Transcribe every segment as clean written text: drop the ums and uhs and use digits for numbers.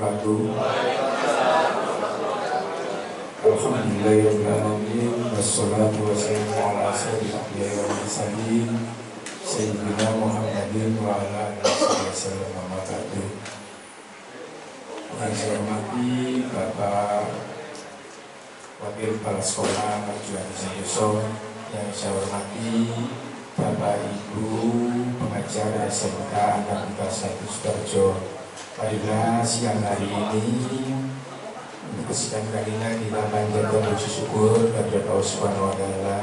wabarakatuh. Alhamdulillahirrahmanirrahim. Wassalatu wassalamu ala asyrofil anbiya'i wal mursalin Sayyidina Muhammadin wa ala alihi wasallam. Yang saya hormati Bapak Wakil Kepala Sekolah Marjuani Santoso, yang saya hormati Bapak Ibu pengajar SMK Angkatan 1 Sudarjo. Marilah siang hari ini untuk kesekian kalinya kita panjatkan puji syukur kepada Allah Subhanahu wa Ta'ala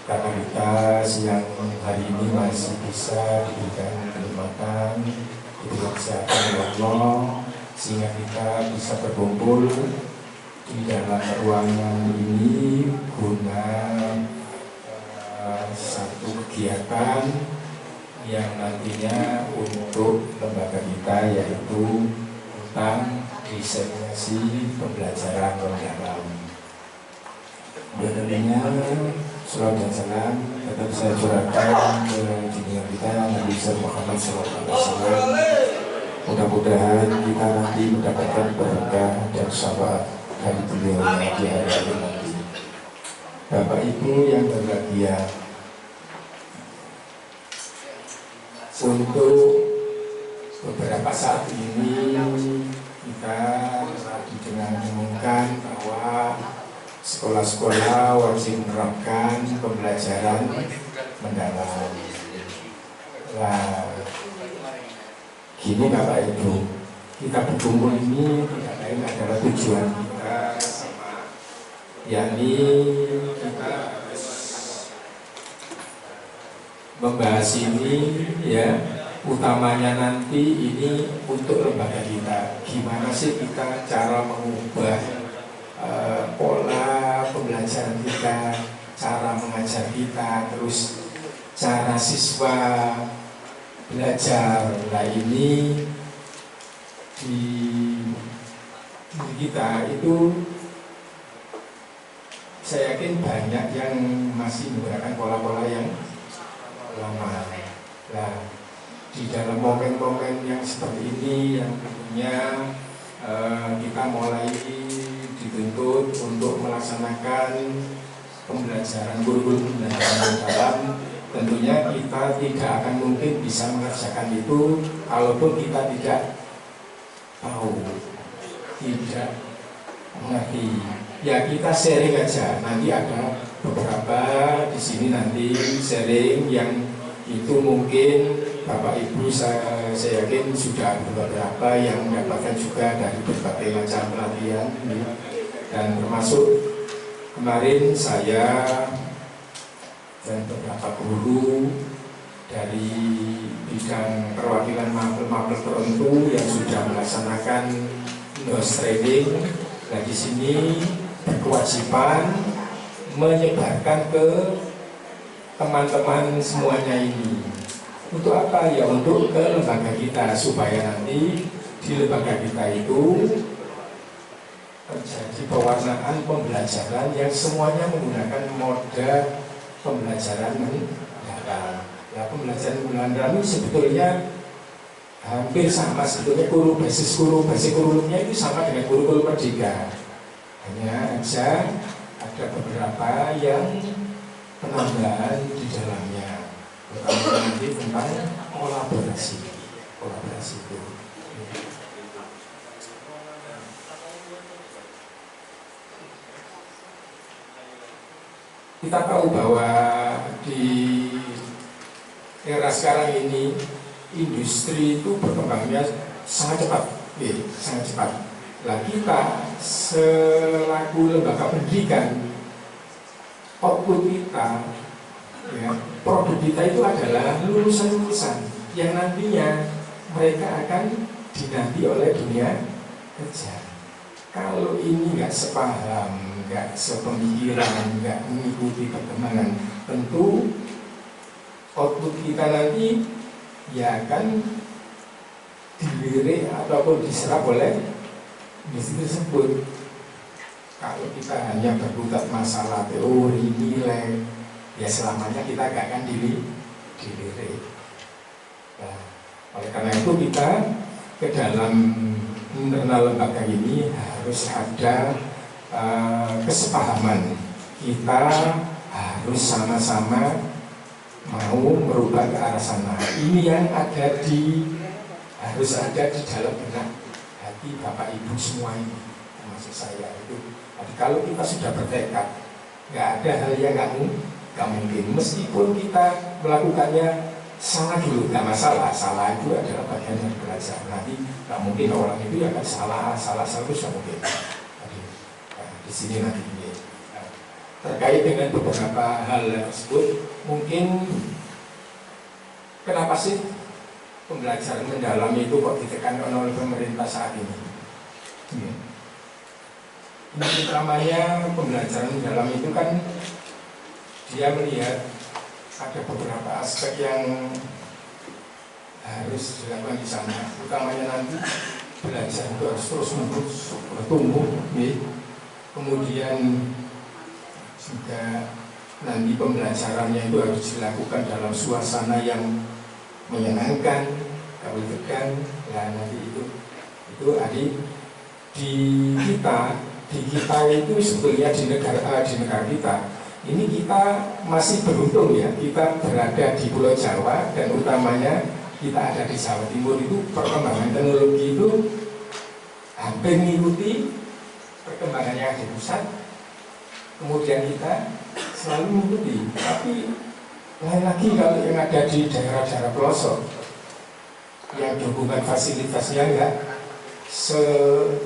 karena kita siang hari ini masih bisa diberikan kenikmatan, diberikan kesehatan oleh Allah, sehingga kita bisa berkumpul di dalam ruangan ini guna satu kegiatan yang nantinya untuk lembaga kita, yaitu tentang diseminasi pembelajaran mendalam. Tentunya salawat dan salam tetap saya curahkan ke junjungan kita Nabi Muhammad SAW. Mudah-mudahan kita nanti mendapatkan berkah dan syafaat dari beliau di hari akhir nanti. Bapak Ibu yang berbahagia, untuk beberapa saat ini kita didengar-dengarkan bahwa sekolah-sekolah wajib menerapkan pembelajaran mendalam. Nah, gini Bapak Ibu, kita berkumpul ini tidak lain adalah tujuan kita sama, yakni kita harus membahas ini ya, utamanya nanti ini untuk lembaga kita. Gimana sih kita cara mengubah pola pembelajaran kita, cara mengajar kita, terus cara siswa belajar. Nah ini di kita itu saya yakin banyak yang masih menggunakan pola-pola yang lama. Nah di dalam momen-momen yang seperti ini yang tentunya kita mulai dituntut untuk melaksanakan pembelajaran kurikulum pembelajaran dalam. Tentunya kita tidak akan mungkin bisa mengerjakan itu kalaupun kita tidak tahu, tidak mengerti. Ya kita sharing aja. Nanti ada beberapa di sini nanti sharing yang itu mungkin Bapak Ibu saya yakin sudah beberapa yang mendapatkan juga dari berbagai macam pelatihan, dan termasuk kemarin saya dan beberapa guru dari bidang perwakilan mapel-mapel tertentu yang sudah melaksanakan nose training. Nah di sini berkewajiban menyebarkan ke teman-teman semuanya ini. Untuk apa? Ya untuk ke lembaga kita, supaya nanti di lembaga kita itu terjadi pewarnaan pembelajaran yang semuanya menggunakan moda pembelajaran mendalam. Nah pembelajaran mendalam ini sebetulnya hampir sama, sebetulnya basis kurikulumnya itu sama dengan kurikulum Merdeka. Hanya aja ada beberapa yang penambahan di dalamnya, terutama nanti tentang kolaborasi itu. Kita tahu bahwa di era sekarang ini industri itu berkembangnya sangat cepat, sangat cepat. Nah kita selaku lembaga pendidikan, output kita, ya, produk kita itu adalah lulusan-lulusan yang nantinya mereka akan dinanti oleh dunia kerja. Kalau ini nggak sepaham, nggak sepemikiran, nggak mengikuti perkembangan, tentu output kita nanti ya akan dilirik ataupun diserap oleh industri tersebut. Kalau kita hanya berkutat masalah teori, nilai, ya selamanya kita gak akan dilirik. Nah, oleh karena itu kita ke dalam internal lembaga ini harus ada kesepahaman. Kita harus sama-sama mau merubah ke arah sana. Ini yang harus ada di dalam benak hati Bapak Ibu semua ini, termasuk saya itu. Jadi kalau kita sudah bertekad, nggak ada hal yang nggak mungkin. Meskipun kita melakukannya salah dulu, nggak masalah. Salah itu adalah bagian dari belajar. Nanti nggak mungkin orang itu akan salah terus, nggak mungkin. Jadi, di sini nanti ini terkait dengan beberapa hal tersebut, mungkin kenapa sih pembelajaran mendalam itu kok ditekankan oleh pemerintah saat ini? Yang utamanya pembelajaran mendalam itu kan dia melihat ada beberapa aspek yang harus dilakukan di sana. Utamanya nanti belajar itu harus terus bertumbuh, kemudian juga nanti pembelajarannya itu harus dilakukan dalam suasana yang menyenangkan, kebetulan. Nah nanti itu adik di kita itu sebetulnya di negara kita ini kita masih beruntung ya, kita berada di Pulau Jawa dan utamanya kita ada di Jawa Timur. Itu perkembangan teknologi itu hampir mengikuti perkembangan yang di pusat. Kemudian kita selalu mengikuti, tapi lain lagi kalau yang ada di daerah-daerah pelosok yang dukungan fasilitasnya enggak sebagus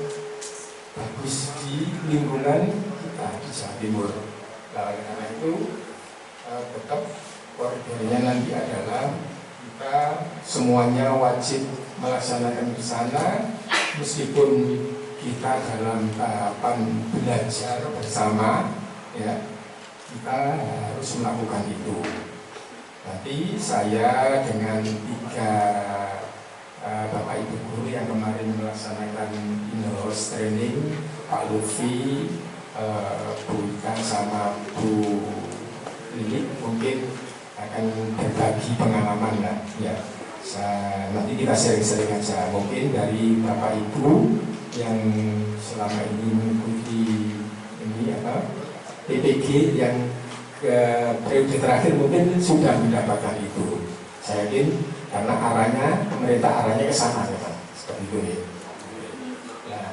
di lingkungan kita di Jawa Timur. Nah, karena itu tetap koridornya nanti adalah kita semuanya wajib melaksanakan di sana, meskipun kita dalam tahapan belajar bersama. Ya, kita harus melakukan itu. Nanti saya dengan 3 Bapak Ibu guru yang kemarin melaksanakan in-house training, Pak Lutfi, Bu Ika sama Bu Lili mungkin akan berbagi pengalaman lah. Ya, nanti kita sharing-sharing aja. Mungkin dari Bapak Ibu yang selama ini mengikuti PPG yang periode terakhir mungkin sudah mendapatkan itu. Saya yakin karena pemerintah arahnya ke sana ya Pak. Seperti itu ya. Nah,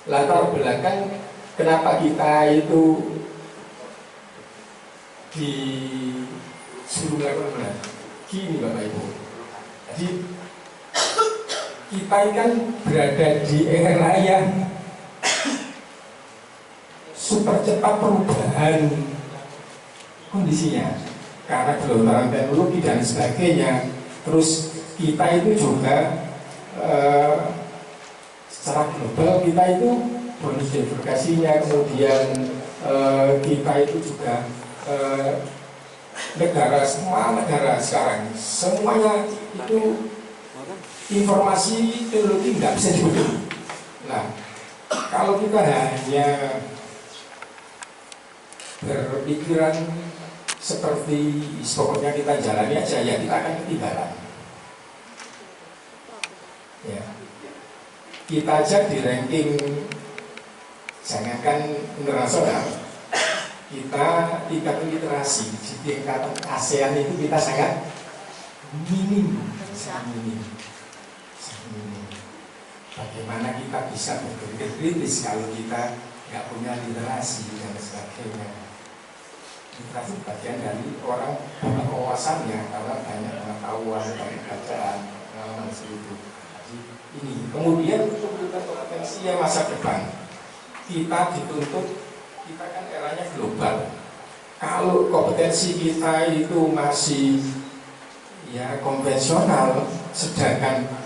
latar belakang kenapa kita itu disuruh melakukan gini Bapak Ibu. Jadi kita kan berada di era yang super cepat perubahan kondisinya karena gelombang teknologi dan sebagainya. Terus kita itu juga secara global kita itu bonus demografinya, kemudian kita itu juga semua negara sekarang semuanya itu informasi teknologi nggak bisa dibeli. Nah, kalau kita hanya berpikiran seperti pokoknya kita jalani aja, ya kita akan ketinggalan. Ya, kita aja di ranking jangankan internasional, kita tingkat literasi di tingkatan ASEAN itu kita sangat minim. Bagaimana kita bisa berpikir kritis kalau kita nggak punya literasi dan sebagainya. Literasi bagian dari orang banyak wawasannya, karena banyak pengetahuan, banyak bacaan, pengalaman seperti itu. Jadi ini kemudian untuk kompetensi masa depan kita dituntut, kita kan eranya global. Kalau kompetensi kita itu masih ya konvensional, sedangkan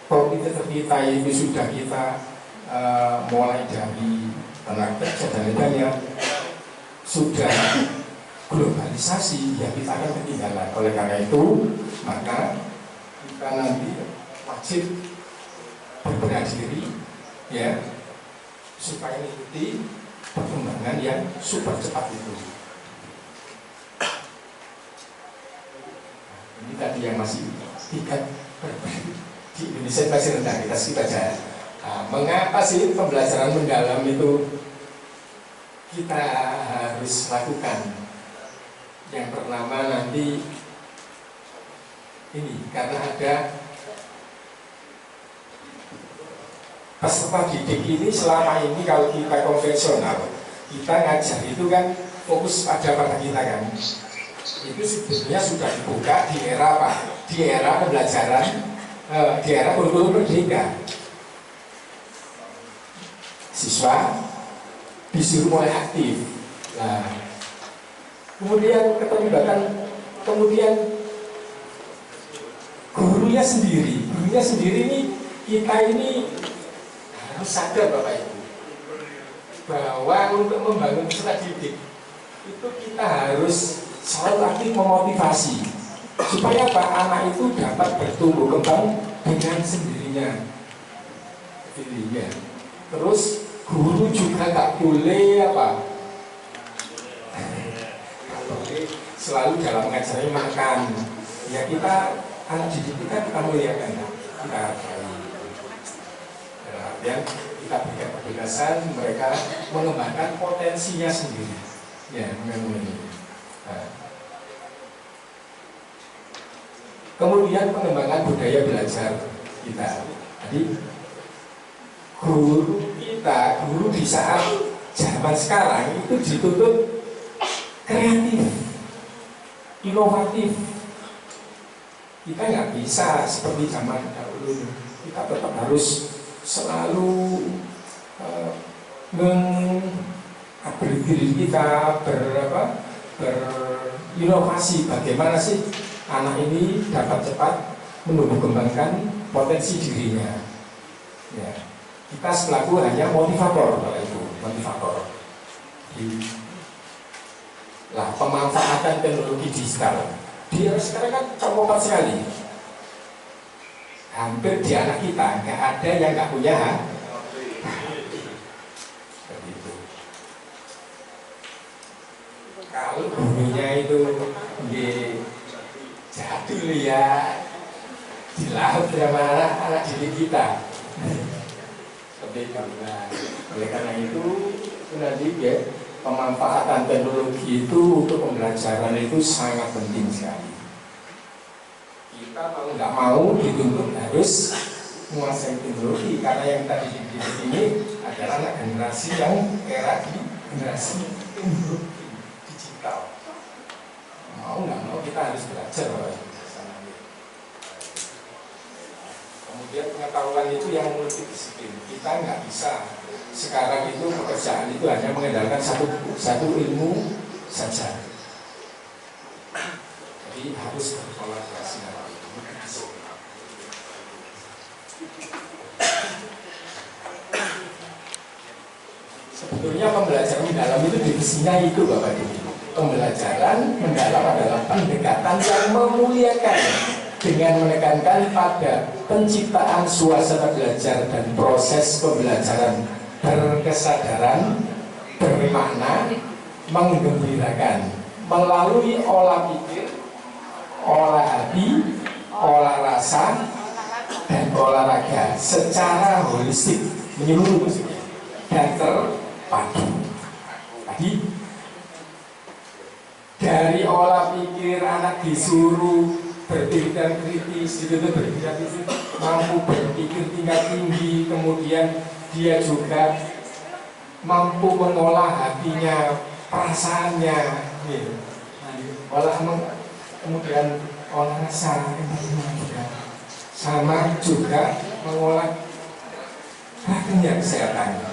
komputer kita itu sudah kita mulai dari tenaga kerja dan lainnya sudah globalisasi, ya kita akan ketinggalan. Oleh karena itu maka kita nanti wajib berbenah diri ya supaya mengikuti perkembangan yang super cepat itu. tadi yang masih tingkat di Indonesia masih rendah, kita skip aja. Mengapa sih pembelajaran mendalam itu kita harus lakukan? Yang pertama nanti ini, karena ada peserta didik ini selama ini kalau kita konvensional, kita ngajar itu kan fokus pada kita kan. Itu sebetulnya sudah dibuka di era apa? Di era pembelajaran, di era kurikulum merdeka. Siswa disuruh mulai aktif. Nah, kemudian keterlibatan, kemudian gurunya sendiri ini kita ini harus sadar Bapak Ibu bahwa untuk membangun peserta didik itu kita harus selalu aktif memotivasi supaya apa? Anak itu dapat bertumbuh kembang dengan sendirinya. Terus guru juga tak boleh apa? Selalu dalam mengajarnya makan. Ya kita anak didik kita muliakan, kita hargai. Dan kita berikan kebebasan mereka mengembangkan potensinya sendiri. Ya, memang ini. Kemudian pengembangan budaya belajar kita. Jadi guru di saat zaman sekarang itu dituntut kreatif, inovatif. Kita nggak bisa seperti zaman dahulu. Kita tetap harus selalu mengupgrade diri kita, berinovasi. Bagaimana sih anak ini dapat cepat menumbuh kembangkan potensi dirinya. Ya. Kita selaku hanya motivator, Bapak Ibu, motivator. Lah, pemanfaatan teknologi digital. Dia sekarang kan cepat sekali. Hampir di anak kita nggak ada yang nggak punya. Seperti itu. Kalau gurunya itu jadul ya, dilaut sama anak didik kita. Seperti itu. Nah, oleh karena itu nanti ya pemanfaatan teknologi itu untuk pembelajaran itu sangat penting sekali. Kita mau nggak mau dituntut harus menguasai teknologi karena yang tadi di sini adalah anak generasi yang era di generasi teknologi digital. Mau nggak mau kita harus belajar. Kemudian pengetahuan itu yang multidisiplin. Kita nggak bisa sekarang itu pekerjaan itu hanya mengandalkan satu ilmu saja. Jadi harus berkolaborasi. Sebetulnya pembelajaran mendalam itu definisinya itu Bapak Ibu. Pembelajaran mendalam adalah pendekatan yang memuliakan dengan menekankan pada penciptaan suasana belajar dan proses pembelajaran berkesadaran, bermakna, menggembirakan melalui olah pikir, olah hati, olah rasa, dan olahraga secara holistik menyeluruh dan terpadu. Tadi dari olah pikir anak disuruh berpikiran kritis, mampu berpikir tingkat tinggi, kemudian dia juga mampu mengolah hatinya, perasaannya, gitu. Kemudian olah rasa, sama juga mengolah hatinya, kesehatannya.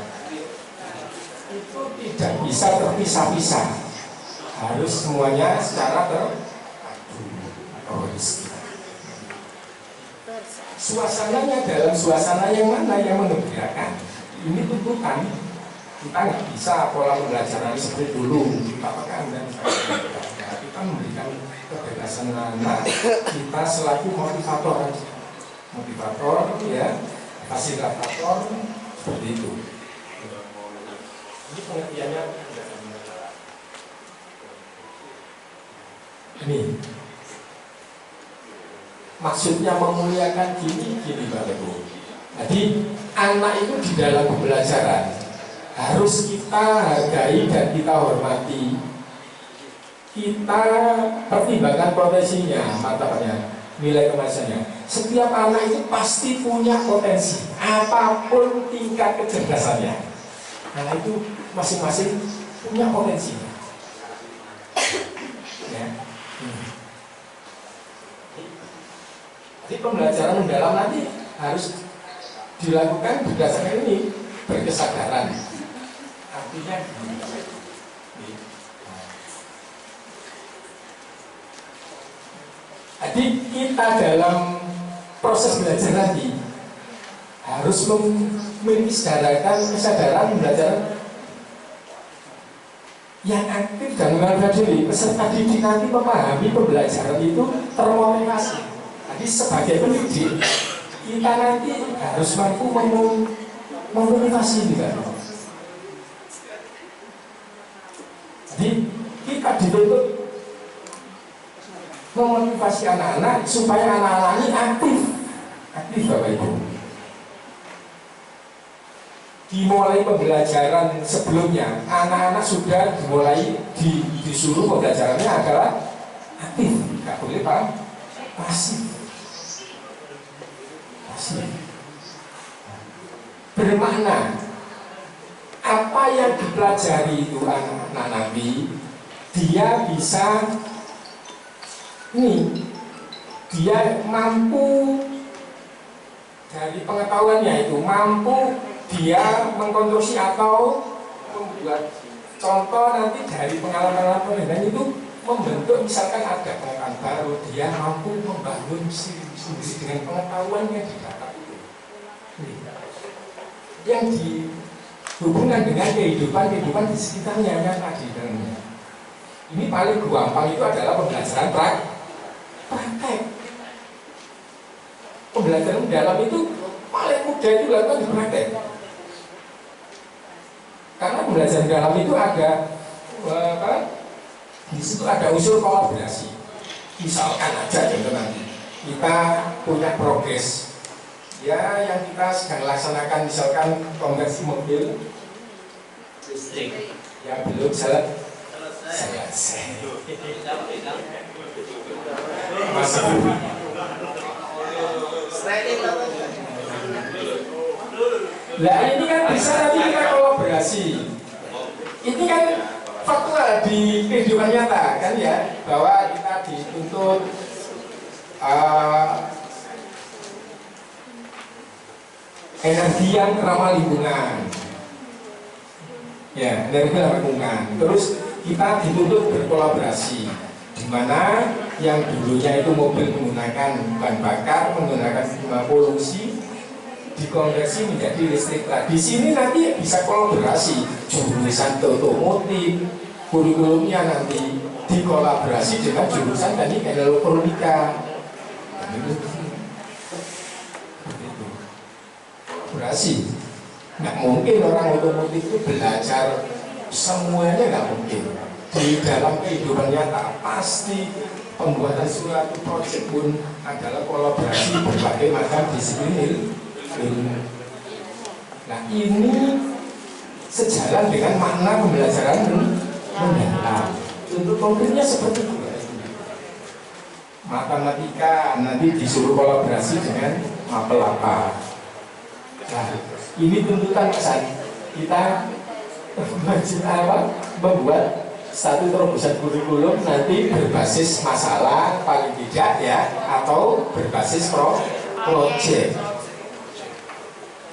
Itu tidak bisa terpisah-pisah, harus semuanya secara suasananya dalam suasana yang mana yang mengembirakan. Ini tuntutan. Kita nggak bisa pola pembelajaran seperti dulu dipaparkan dan sebagainya. Kita memberikan kebebasan anak kita selaku motivator ya, fasilitator seperti itu. Ini pengertiannya. Ini Maksudnya memuliakan gini Bapak Ibu. Jadi anak itu di dalam pembelajaran harus kita hargai dan kita hormati. Kita pertimbangkan potensinya, martabatnya, nilai kemasannya. Setiap anak itu pasti punya potensi, apapun tingkat kecerdasannya. Anak itu masing-masing punya potensi. Ya. Jadi pembelajaran mendalam nanti harus dilakukan berdasarkan ini, berkesadaran. Artinya jadi kita dalam proses belajar nanti harus memiliki kesadaran belajar yang aktif dan mengenal diri. Peserta didik nanti memahami pembelajaran itu termotivasi. Jadi sebagai pendidik kita nanti harus mampu memotivasi juga. Jadi kita dituntut memotivasi anak-anak supaya anak-anak ini aktif Bapak Ibu. Dimulai pembelajaran sebelumnya, anak-anak sudah dimulai disuruh pembelajarannya adalah aktif, nggak boleh pasif. Bermakna apa yang dipelajari itu anak-anak Nabi, dia bisa dia mampu dari pengetahuannya itu, mampu dia mengkonstruksi atau membuat contoh nanti dari pengalaman itu membentuk, misalkan ada pengetahuan baru, dia mampu membangun sendiri dengan pengetahuan yang didapat itu. Yang dihubungkan dengan kehidupan di sekitarnya yang tadi dalamnya. Ini paling gampang itu adalah pembelajaran praktek. Pembelajaran dalam itu paling mudah itu dilakukan di praktek. Karena pembelajaran dalam itu ada di situ ada unsur kolaborasi. Misalkan aja teman-teman, kita punya progres ya yang kita sedang laksanakan, misalkan konversi mobil listrik yang belum selesai. Masih lah, ini kan bisa nanti kita kolaborasi. Ini kan faktual di kehidupan nyata kan ya, bahwa kita dituntut energi yang ramah lingkungan. Ya, energi ramah lingkungan. Terus kita dituntut berkolaborasi, di mana yang dulunya itu mobil menggunakan bahan bakar, menggunakan polusi, dikonversi menjadi listrik. Nah, di sini nanti bisa kolaborasi, jurusan otomotif, kurikulumnya nanti dikolaborasi dengan jurusan tadi elektronika. Kolaborasi. Nggak mungkin orang otomotif itu belajar semuanya, nggak mungkin. Di dalam kehidupan nyata pasti pembuatan suatu proyek pun adalah kolaborasi berbagai macam disiplin ilmu. Nah, ini sejalan dengan makna pembelajaran mendalam. Untuk konkretnya seperti itu. Matematika nanti disuruh kolaborasi dengan mapel apa. Nah, ini tuntutan pesan kita membuat satu terobosan kurikulum nanti berbasis masalah paling tidak ya, atau berbasis project.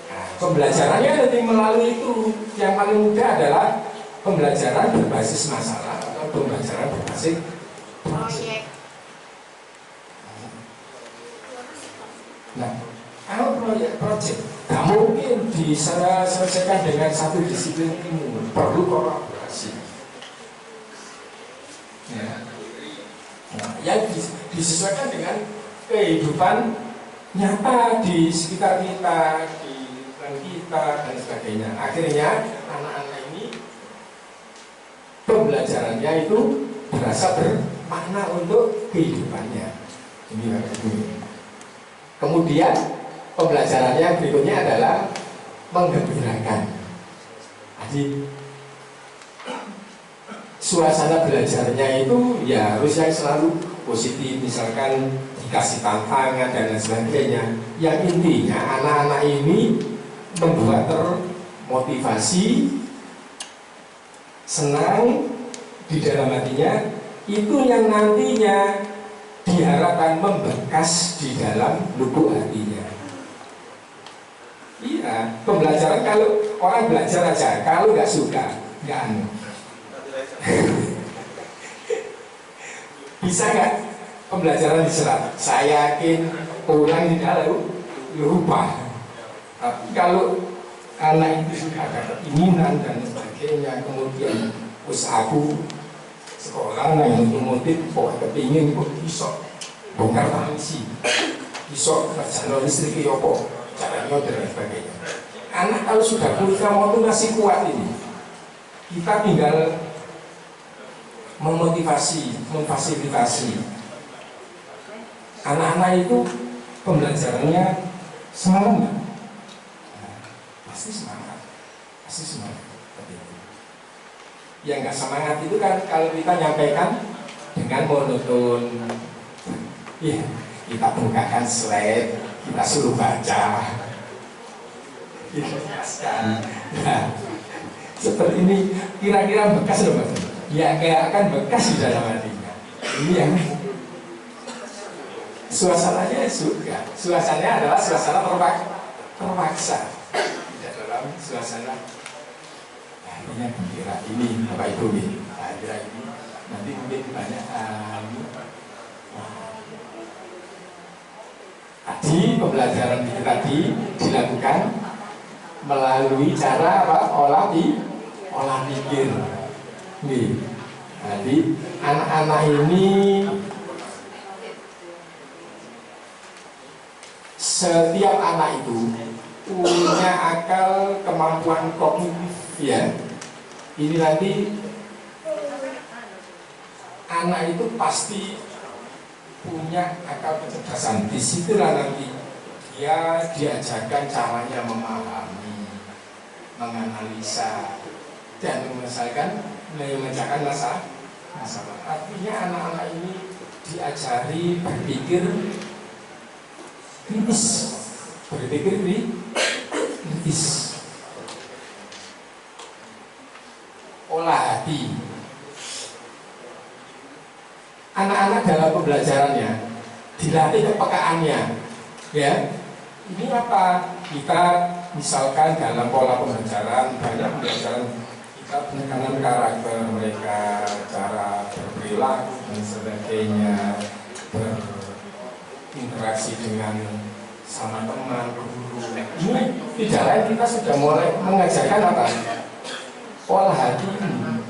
Nah, pembelajarannya nanti melalui itu. Yang paling mudah adalah pembelajaran berbasis masalah atau pembelajaran berbasis project. Nah, kalau project tidak mungkin diselesaikan dengan satu disiplin ilmu, perlu kolaborasi. Ya. Nah, yang disesuaikan dengan kehidupan nyata di sekitar kita, di lingkungan kita dan sebagainya. Akhirnya anak-anak ini pembelajarannya itu berasa bermakna untuk kehidupannya. Ini. Kemudian pembelajarannya berikutnya adalah menggembirakan. Jadi suasana belajarnya itu ya harus yang selalu positif, misalkan dikasih tantangan dan lain sebagainya. Yang intinya anak-anak ini membuat termotivasi, senang di dalam hatinya, itu yang nantinya diharapkan membekas di dalam lubuk hatinya. Iya, pembelajaran kalau orang belajar aja, kalau nggak suka, nggak anu. Bisa nggak pembelajaran diserap? Saya yakin pulang tidak lupa. Tapi kalau anak itu sudah ada keinginan dan sebagainya, kemudian usahaku sekolah yang motif kok kepingin kok iso bongkar tangisi, iso berjalan listrik yopo caranya dan sebagainya. Anak kalau sudah kuliah mau tuh masih kuat ini, kita tinggal memotivasi, memfasilitasi. Anak-anak itu pembelajarannya semangat nggak? Pasti semangat, pasti semangat. Yang nggak semangat itu kan kalau kita nyampaikan dengan monoton. Ya, kita bukakan slide, kita suruh baca, kita jelaskan. Nah, seperti ini kira-kira bekas loh Mas. Ya kayak akan bekas di dalam hatinya. Ini yang suasananya surga. Suasananya adalah suasana terpaksa. Tidak dalam suasana ini gembira. Ini Bapak Ibu ini ada ini nanti mungkin banyak tadi pembelajaran itu tadi dilakukan melalui cara apa? Olah pikir. Nih, jadi anak-anak ini setiap anak itu punya akal, kemampuan kognitif ya. Ini nanti anak itu pasti punya akal kecerdasan. Disitulah nanti dia diajarkan caranya memahami, menganalisa dan memecahkan masalah. Artinya anak-anak ini diajari berpikir kritis, kritis, olah hati. Anak-anak dalam pembelajarannya dilatih kepekaannya, ya. Ini apa? Kita misalkan dalam pola pembelajaran banyak pembelajaran kita penekanan karakter mereka, cara berperilaku dan sebagainya, berinteraksi dengan sama teman, guru. Ini tidak lain kita sudah mulai mengajarkan apa? Pola hati,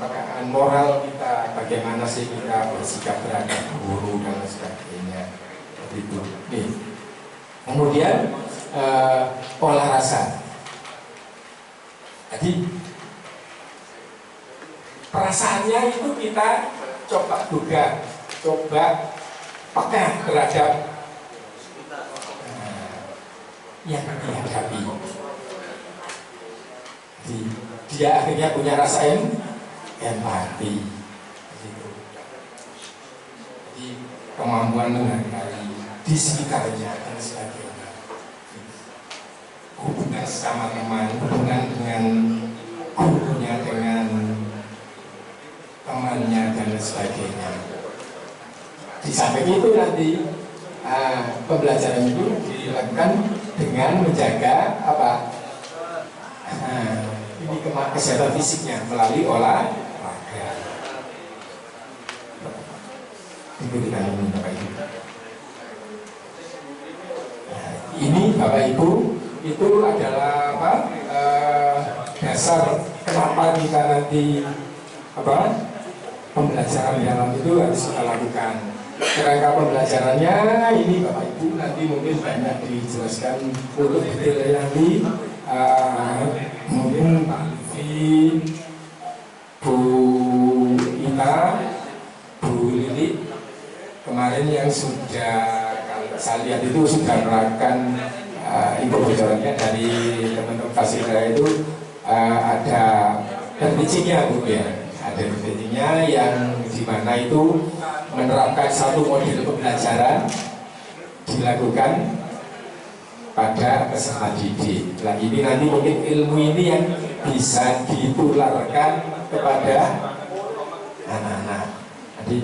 kepekaan moral kita, bagaimana sih kita bersikap terhadap guru dan sebagainya. Begitu. Nih. Kemudian pola rasa. Jadi perasaannya itu kita coba duga, coba peka terhadap yang dihadapi. Jadi dia akhirnya punya rasa empati. Jadi kemampuan menghargai di sekitarnya dan sebagainya. Hubungan sama teman, hubungan dengan gurunya, dengan temannya dan sebagainya. Di samping itu nanti pembelajaran itu dilakukan dengan menjaga apa? Ini kesehatan fisiknya melalui olahraga. Diberikan ini Bapak Ibu. Ini Bapak Ibu itu adalah apa? Dasar kenapa kita nanti apa? Pembelajaran dalam itu harus kita lakukan. Kerangka pembelajarannya ini Bapak Ibu nanti mungkin banyak dijelaskan untuk detailnya nanti. Mungkin Pak Livi, Bu Ina, Bu Lili kemarin yang sudah saya lihat itu sudah melakukan info bocorannya dari teman-teman Tasiraya itu ada teachingnya Bu ya, ada teachingnya yang dimana itu menerapkan satu model pembelajaran dilakukan pada peserta didik. Nah ini nanti mungkin ilmu ini yang bisa ditularkan kepada anak-anak. Jadi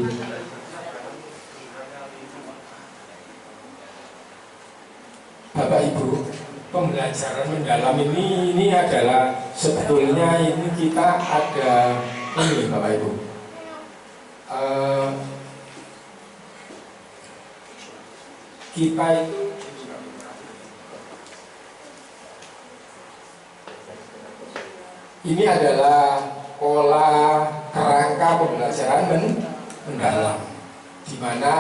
Bapak Ibu, pembelajaran mendalam ini adalah sebetulnya ini kita ada ini Bapak Ibu. Kita ini adalah pola kerangka pembelajaran mendalam, di mana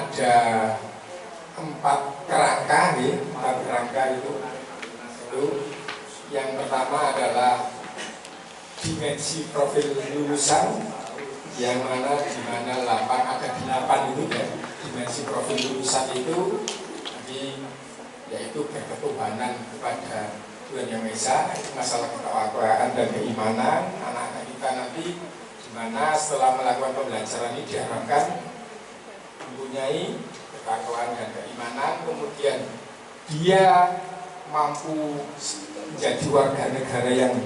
ada 4 kerangka, nih, 4 kerangka itu. Yang pertama adalah dimensi profil lulusan, yang mana di mana 8 ada 8 itu ya. Dimensi profil lulusan itu yaitu berketuhanan kepada Tuhan Yang Maha Esa, masalah ketakwaan dan keimanan anak-anak kita nanti, di mana setelah melakukan pembelajaran ini diharapkan mempunyai ketakwaan dan keimanan, kemudian dia mampu menjadi warga negara yang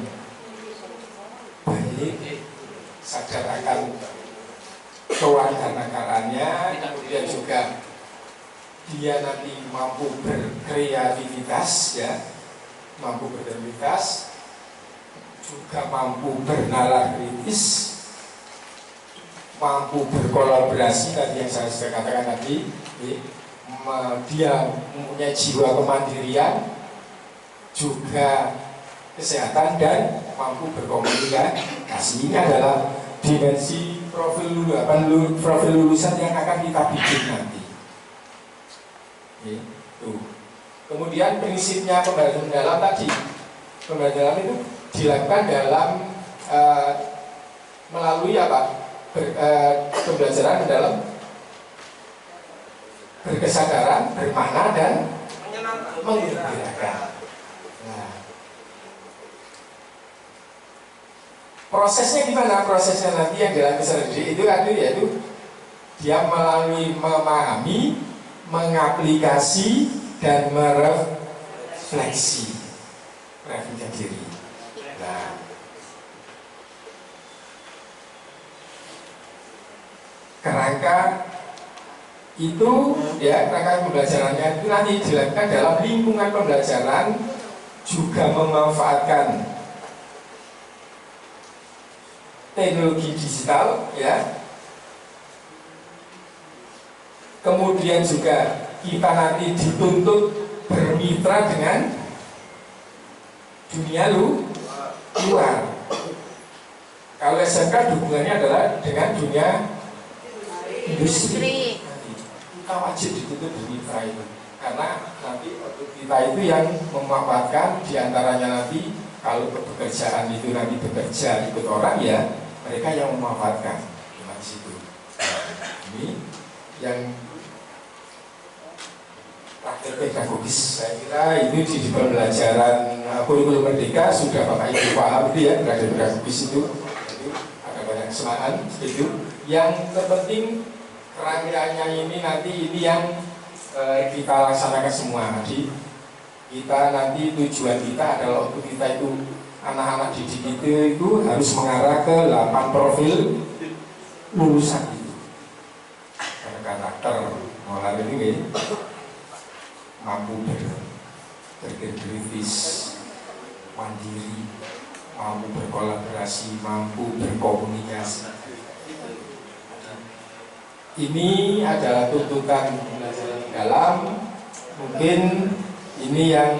baik, sadar akan kewarganegaraannya, kemudian juga dia nanti mampu berkreativitas ya, mampu berkreativitas, juga mampu bernalar kritis, mampu berkolaborasi tadi yang saya sudah katakan tadi, dia mempunyai jiwa kemandirian, juga kesehatan dan mampu berkomunikasi. Ini adalah dimensi profil lulusan yang akan kita bikin nanti. Kemudian prinsipnya pembelajaran mendalam tadi, pembelajaran itu dilakukan dalam melalui apa? Pembelajaran mendalam berkesadaran, bermakna dan menggembirakan. Nah, prosesnya gimana? Prosesnya nanti yang dalam peserta didik itu yaitu dia melalui memahami, mengaplikasi dan merefleksi diri. Nah, kerangka itu ya, kerangka pembelajarannya itu nanti dilakukan dalam lingkungan pembelajaran, juga memanfaatkan teknologi digital ya. Kemudian juga kita nanti dituntut bermitra dengan dunia luar. Kalau SMK dukungannya adalah dengan dunia industri. Kita wajib dituntut bermitra itu, karena nanti kita itu yang memanfaatkan, diantaranya nanti kalau pekerjaan itu nanti bekerja ikut orang ya, mereka yang memanfaatkan di situ. Ini yang praktek pedagogis, saya kira itu di pembelajaran kurikulum merdeka sudah Bapak Ibu paham itu ya, praktek pedagogis itu ada banyak kesamaan itu. Yang terpenting kerangkanya ini nanti ini yang kita laksanakan semua. Jadi kita nanti tujuan kita adalah untuk kita itu anak-anak didik itu harus mengarah ke 8 profil lulusan itu. Karakter moral ini mampu berkritis, mandiri, mampu berkolaborasi, mampu berkomunikasi. Ini adalah tuntutan pembelajaran dalam. Mungkin ini yang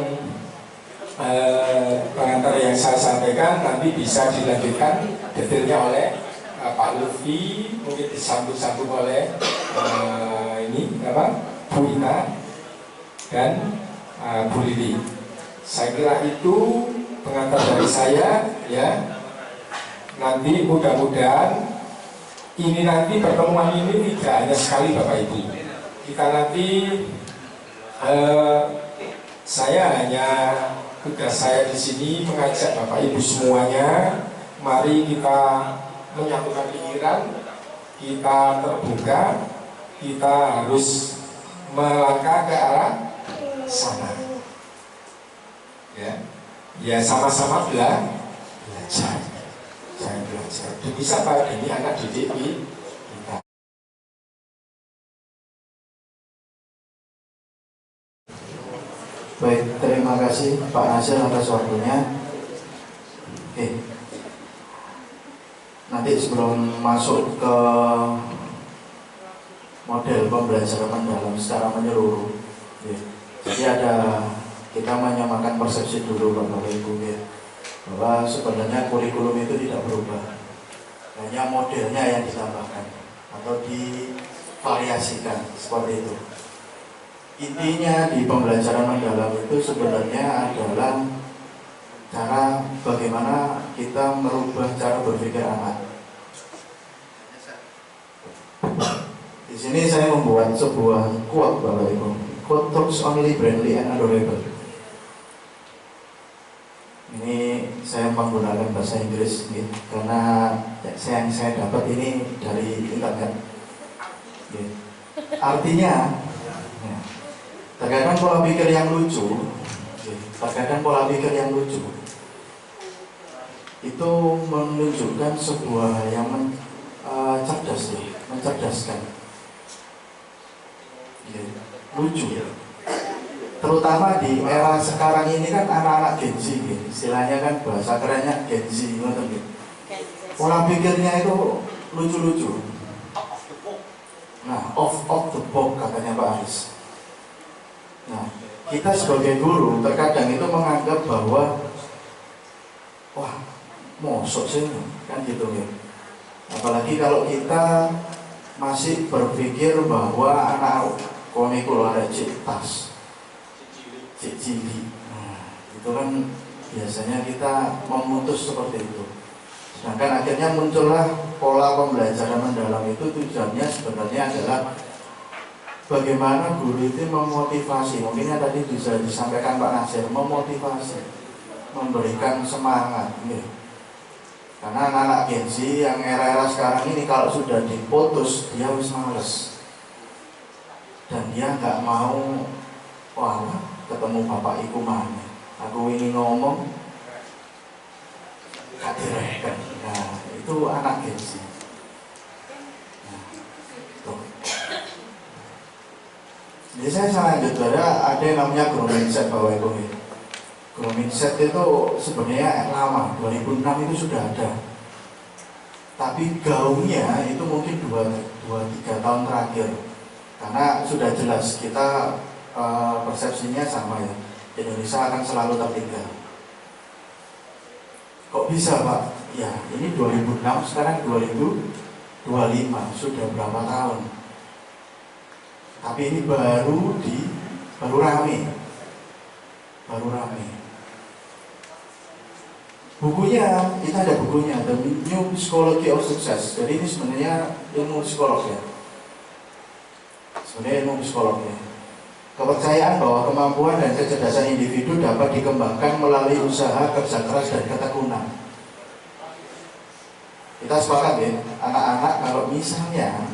pengantar yang saya sampaikan, nanti bisa dilanjutkan detailnya oleh Pak Lutfi, mungkin disambung-sambung oleh ini apa, Bu Ina dan Bu Lili. Saya kira itu pengantar dari saya ya. Nanti mudah-mudahan ini nanti pertemuan ini tidak hanya sekali Bapak Ibu. Kita nanti Eh, saya hanya tugas saya di sini mengajak Bapak Ibu semuanya, mari kita menyatukan pikiran, kita terbuka, kita harus melangkah ke arah sana. Ya sama-sama belajar. Saya belajar. Demi siapa? Demi anak didik kita. Baik, terima kasih Pak Nasir atas waktunya. Oke. Nanti sebelum masuk ke model pembelajaran mendalam secara menyeluruh, jadi kita menyamakan persepsi dulu Bapak Ibu, bahwa sebenarnya kurikulum itu tidak berubah, hanya modelnya yang ditambahkan atau divariasikan seperti itu. Intinya di pembelajaran mendalam itu sebenarnya adalah cara bagaimana kita merubah cara berpikir anak. Di sini saya membuat sebuah quote Bapak Ibu. Quote talks only friendly and adorable. Ini saya menggunakan bahasa Inggris karena yang saya dapat ini dari internet. Artinya, terkadang pola pikir yang lucu, itu menunjukkan sebuah yang mencerdaskan, lucu. Terutama di era sekarang ini kan anak-anak Gen Z, istilahnya kan bahasa kerennya Gen Z, pola pikirnya itu lucu-lucu. Nah, off the box katanya Pak Aris. Nah, kita sebagai guru terkadang itu menganggap bahwa wah, mosok sih kan gitu ya. Apalagi kalau kita masih berpikir bahwa anak konikul ada tas cili. Nah, itu kan biasanya kita memutus seperti itu. Sedangkan akhirnya muncullah pola pembelajaran mendalam itu tujuannya sebenarnya adalah bagaimana guru itu memotivasi. Mungkinnya tadi bisa disampaikan Pak Nasir, memotivasi, memberikan semangat. Karena anak-anak Gen Z yang era-era sekarang ini kalau sudah diputus dia harus males dan dia nggak mau ketemu bapak ibu mana. Aku ini ngomong gak direken. Nah, itu anak Gen Z. Nah, tuh. Jadi saya lanjut, ada yang namanya grow mindset Bapak Ibu. Grow mindset itu sebenarnya lama, 2006 itu sudah ada. Tapi gaungnya itu mungkin 2-3 tahun terakhir. Karena sudah jelas kita persepsinya sama ya, Indonesia akan selalu tertinggal. Kok bisa Pak? Ya ini 2006, sekarang 2025, sudah berapa tahun? Tapi ini baru rame. Bukunya, kita ada bukunya, The New Psychology of Success. Jadi ini sebenarnya ilmu psikolog ya. Kepercayaan bahwa kemampuan dan kecerdasan individu dapat dikembangkan melalui usaha, kerja keras, dan ketekunan. Kita sepakat ya, anak-anak kalau misalnya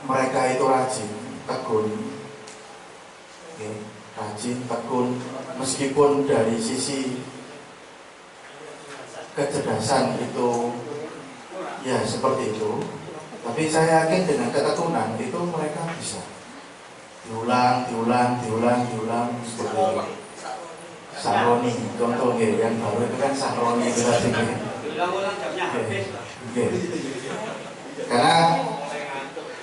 mereka itu rajin, tekun, meskipun dari sisi kecerdasan itu ya seperti itu. Tapi saya yakin dengan ketekunan itu mereka bisa diulang seperti itu. Sahroni, contoh yang baru itu kan Sahroni itu tadi. Karena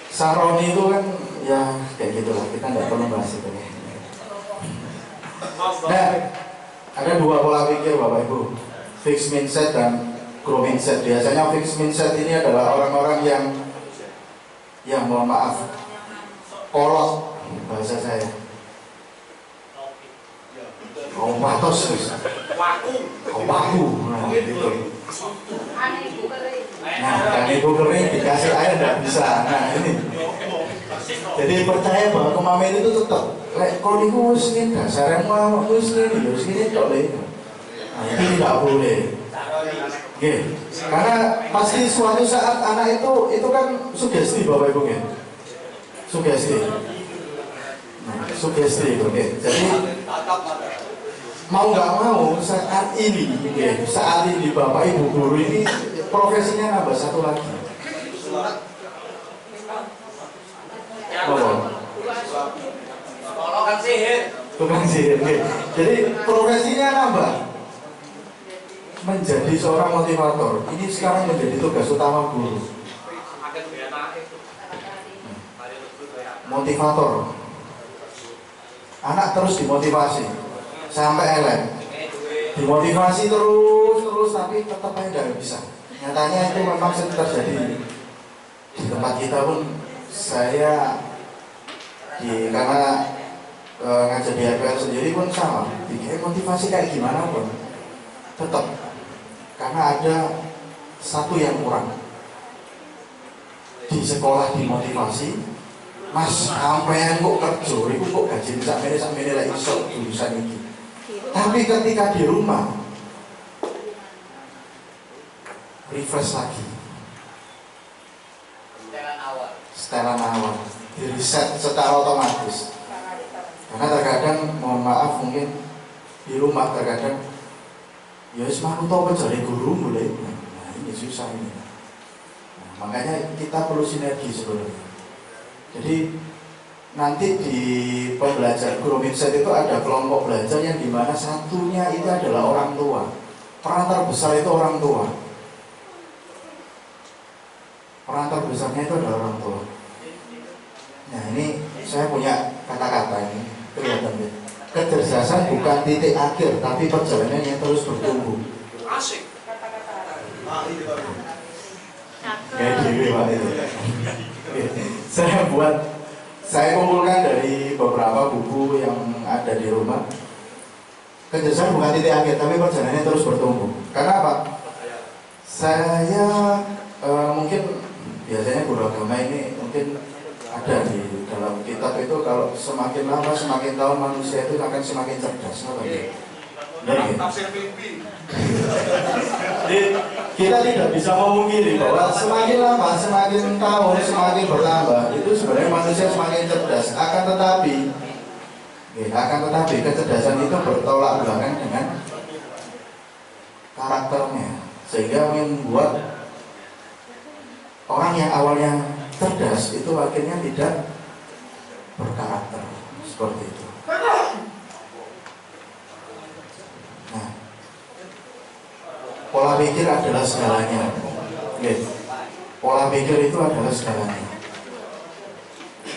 Sahroni itu kan ya kayak gitulah, kita nggak perlu bahas itu. Nah, ada dua pola pikir Bapak Ibu, fixed mindset dan grow mindset. Biasanya fixed mindset ini adalah orang-orang yang mohon maaf kolot bahasa saya, kompatos, waku, nah gitu. Nah, kan ibu kering dikasih air nggak bisa. Nah ini Jadi percaya bahwa kemamen itu tetap kalau itu muslim dasarnya mau muslim itu sini tak boleh. Nah, itu tidak boleh. Oke. Karena pasti suatu saat anak itu kan sugesti Bapak Ibu ya. Sugesti. Nah, sugesti oke. Jadi mau nggak mau saat ini Bapak Ibu guru ini profesinya nambah satu lagi. Tukang sihir. Jadi profesinya nambah. Menjadi seorang motivator. Ini sekarang menjadi tugas utama guru. Motivator. Anak terus dimotivasi sampai elek. Dimotivasi terus tapi tetap aja tidak bisa. Nyatanya itu memang sering terjadi di tempat kita pun. Saya karena ngajar di RPL sendiri pun sama, bikin motivasi kayak gimana pun tetap karena ada satu yang kurang di sekolah dimotivasi. Mas sampean kok kerja, itu kok gaji sampai lagi iso jurusan ini. Tapi ketika di rumah refresh lagi, setelan awal di reset secara otomatis. Karena terkadang mohon maaf mungkin di rumah terkadang ya semakin tahu mencari guru mulai. Nah ini susah ini. Nah, makanya kita perlu sinergi sebenarnya. Jadi nanti di pembelajaran guru mindset itu ada kelompok belajar yang dimana satunya itu adalah orang tua. Peran terbesar itu orang tua. Peran terbesarnya itu adalah orang tua. Nah ini saya punya kata-kata ini kelihatan ya. Kecerdasan bukan titik akhir, tapi perjalanan yang terus bertumbuh. Asik. Kayak gini Pak itu. Saya kumpulkan dari beberapa buku yang ada di rumah. Kecerdasan bukan titik akhir, tapi perjalanannya terus bertumbuh. Karena apa? Saya mungkin biasanya guru agama ini mungkin ada di dalam kitab itu kalau semakin lama semakin tahun manusia itu akan semakin cerdas. Jadi kita tidak bisa memungkiri bahwa semakin lama semakin tahun semakin bertambah itu sebenarnya manusia semakin cerdas. Akan tetapi kecerdasan itu bertolak belakang dengan karakternya, sehingga membuat orang yang awalnya cerdas itu akhirnya tidak berkarakter seperti itu. Nah, pola pikir adalah segalanya. Pola pikir itu adalah segalanya.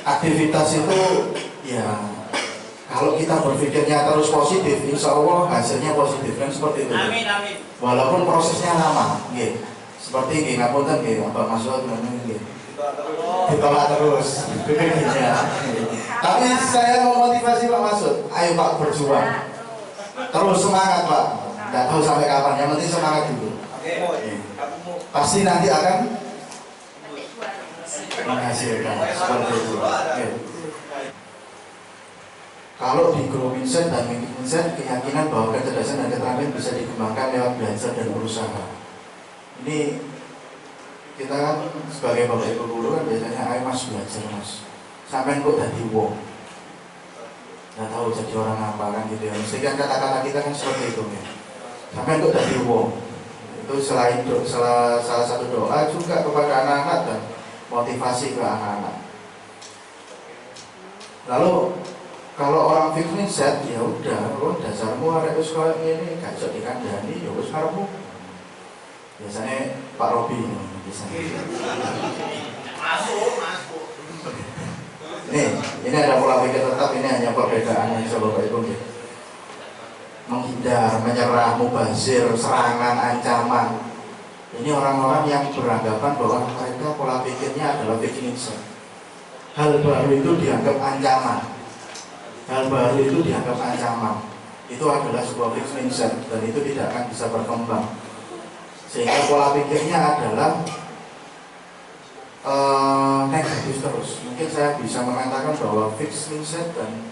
Aktivitas itu ya kalau kita berpikirnya terus positif, insya Allah hasilnya positif kan seperti itu. Amin, amin. Walaupun prosesnya lama, seperti ini, ngapunten apa maksud ditolak terus. Tapi saya mau motivasi Pak Masud, ayo Pak berjuang, terus semangat Pak. Nggak tahu sampai kapan, yang penting semangat dulu. Pasti nanti akan menghasilkan seperti itu. Kalau di Grow Mindset dan Mindset, keyakinan bahwa kecerdasan dan keterampilan bisa dikembangkan lewat belajar dan berusaha. Ini kita kan sebagai bapak ibu guru kan biasanya ayo mas belajar mas, sampai kok jadi wong, nggak tahu jadi orang apa kan gitu ya. Mesti kan kata-kata kita kan seperti itu ya. Sampai kok jadi wong, itu selain salah satu doa juga kepada anak-anak dan motivasi ke anak-anak. Lalu kalau orang fix mindset ya udah, dasarmu ada sekolah ini gak bisa dikandani, ya wis karepmu. Biasanya Pak Robi biasanya. Masuk. Ini ada pola pikir tetap, ini hanya perbedaan yang Bapak Ibu. Menghindar, menyerah, mubazir, serangan, ancaman. Ini orang-orang yang beranggapan bahwa mereka pola pikirnya adalah fixed mindset. Hal baru itu dianggap ancaman. Itu adalah sebuah fixed mindset dan itu tidak akan bisa berkembang. Sehingga pola pikirnya adalah negatif terus. Mungkin saya bisa mengatakan bahwa fixed mindset dan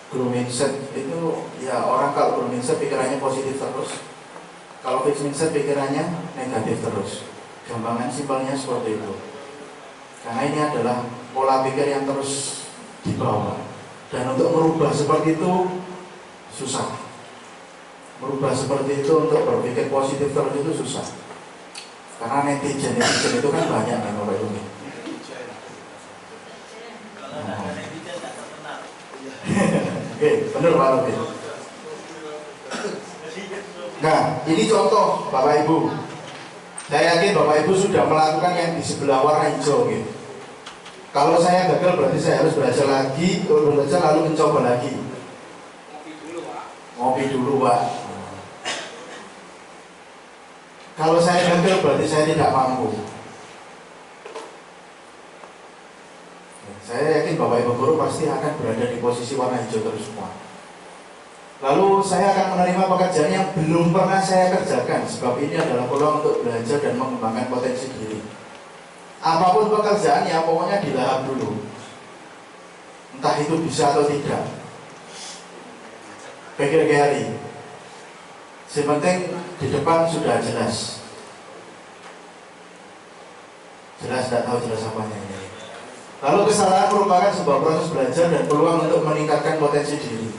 growth mindset itu ya, orang kalau growth mindset pikirannya positif terus, kalau fixed mindset pikirannya negatif terus. Gampangan simpelnya seperti itu. Karena ini adalah pola pikir yang terus dibawa, dan untuk merubah seperti itu susah. Merubah seperti itu untuk berpikir positif terus itu susah. Karena netizen itu kan banyak kan Bapak Ibu. Oke, benar Pak Robi. Nah, ini contoh Bapak Ibu. Saya yakin Bapak Ibu sudah melakukan yang di sebelah warna hijau gitu. Kalau saya gagal berarti saya harus belajar lagi, belajar lalu mencoba lagi. Ngopi dulu Pak. Kalau saya gagal berarti saya tidak mampu. Saya yakin Bapak Ibu guru pasti akan berada di posisi warna hijau terus semua. Lalu saya akan menerima pekerjaan yang belum pernah saya kerjakan, sebab ini adalah peluang untuk belajar dan mengembangkan potensi diri. Apapun pekerjaannya, pokoknya dilahap dulu. Entah itu bisa atau tidak. Pikir kali. Sepenting di depan sudah jelas. Jelas, tidak tahu jelas apanya ini. Lalu kesalahan merupakan sebuah proses belajar dan peluang untuk meningkatkan potensi diri.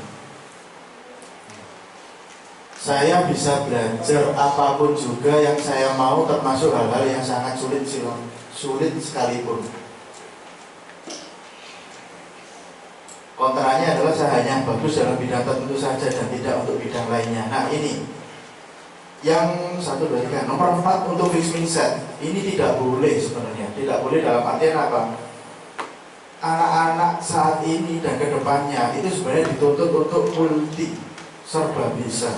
Saya bisa belajar apapun juga yang saya mau, termasuk hal-hal yang sangat sulit sekalipun. Kontranya adalah saya hanya bagus dalam bidang tertentu saja dan tidak untuk bidang lainnya. Nah ini yang 1, 2, 3. Nomor 4 untuk fixed mindset. Ini tidak boleh sebenarnya. Tidak boleh dalam artian apa? Anak-anak saat ini dan kedepannya itu sebenarnya dituntut untuk multi, serba bisa.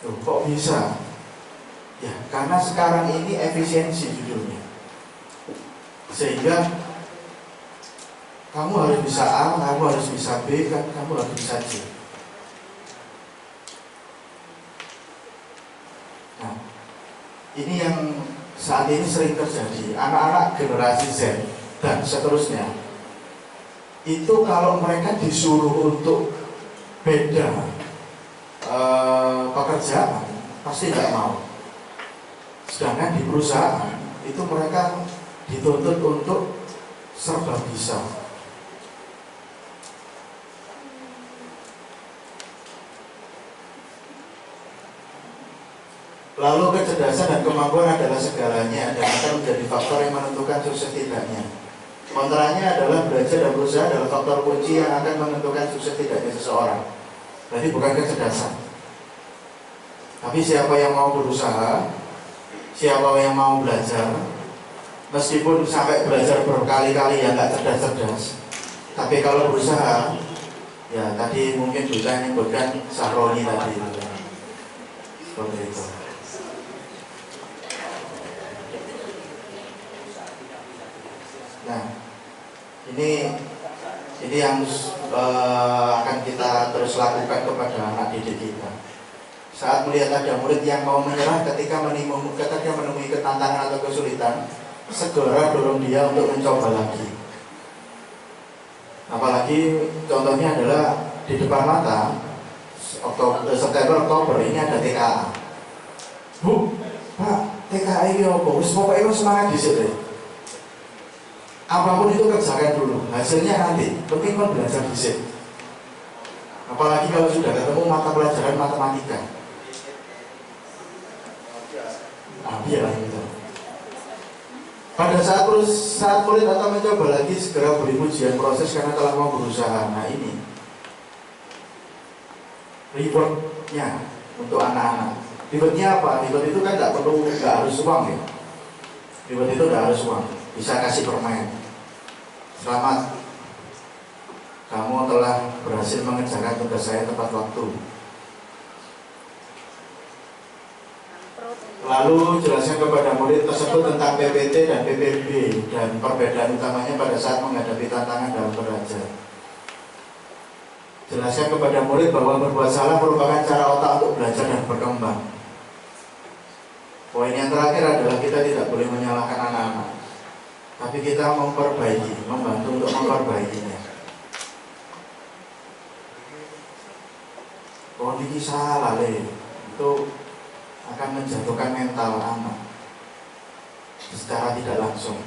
Tuh, kok bisa? Ya, karena sekarang ini efisiensi judulnya. Sehingga kamu harus bisa A, kamu harus bisa B, kamu harus bisa C. Nah, ini yang saat ini sering terjadi. Anak-anak generasi Z dan seterusnya itu kalau mereka disuruh untuk beda pekerjaan pasti nggak mau. Sedangkan di perusahaan itu mereka dituntut untuk serba bisa. Lalu kecerdasan dan kemampuan adalah segalanya dan akan menjadi faktor yang menentukan sukses tidaknya. Kontranya adalah belajar dan berusaha adalah faktor kunci yang akan menentukan sukses tidaknya seseorang. Berarti bukan kecerdasan, tapi siapa yang mau berusaha, siapa yang mau belajar. Meskipun sampai belajar berkali-kali ya nggak cerdas-cerdas, tapi kalau berusaha, ya tadi mungkin juga menyebutkan Sahroni tadi, seperti itu. Nah, ini yang akan kita terus lakukan kepada anak didik kita. Saat melihat ada murid yang mau menyerah ketika menemui ketantangan atau kesulitan, segera dorong dia untuk mencoba lagi. Apalagi contohnya adalah di depan mata September Oktober ini ada TKA. Bu, Pak, TKA ini apa? Pokoknya semangat di situ. Apapun itu kerjakan dulu, hasilnya nanti. Penting kan belajar di situ. Apalagi kalau sudah ketemu mata pelajaran matematika. Biarlah gitu. Pada saat murid atau mencoba lagi, segera beri pujian proses karena telah mau berusaha. Nah ini rewardnya untuk anak-anak. Rewardnya apa? Reward itu kan nggak harus uang ya. Reward itu nggak harus uang, bisa kasih permen. Selamat, kamu telah berhasil mengerjakan tugas saya tepat waktu. Lalu jelaskan kepada murid tersebut tentang PPT dan PPB dan perbedaan utamanya pada saat menghadapi tantangan dalam belajar. Jelaskan kepada murid bahwa berbuat salah merupakan cara otak untuk belajar dan berkembang. Poin yang terakhir adalah kita tidak boleh menyalahkan anak-anak, tapi kita memperbaiki, membantu untuk memperbaikinya. Kondisi salah itu akan menjatuhkan mental anak secara tidak langsung.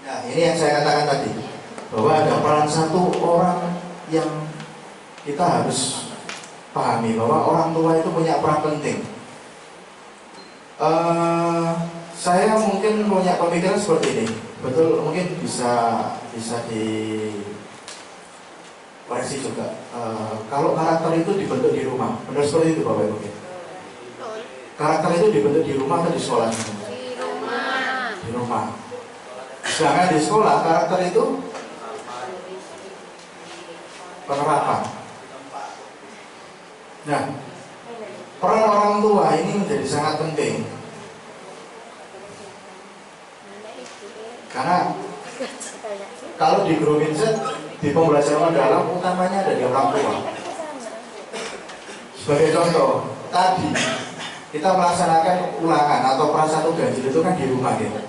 Nah, ini yang saya katakan tadi, bahwa ada peran satu orang yang kita harus pahami, bahwa orang tua itu punya peran penting. Saya mungkin punya pemikiran seperti ini, betul, mungkin bisa dikoreksi juga. Kalau karakter itu dibentuk di rumah, benar seperti itu Bapak Ibu? Karakter itu dibentuk di rumah atau di sekolah? Di rumah. Sedangkan di sekolah karakter itu penerapan. Nah, peran orang tua ini menjadi sangat penting, karena kalau di guru mindset, di pembelajaran mendalam utamanya ada di orang tua. Sebagai contoh, tadi kita melaksanakan ulangan atau peran satu ganjil itu kan di rumah gitu.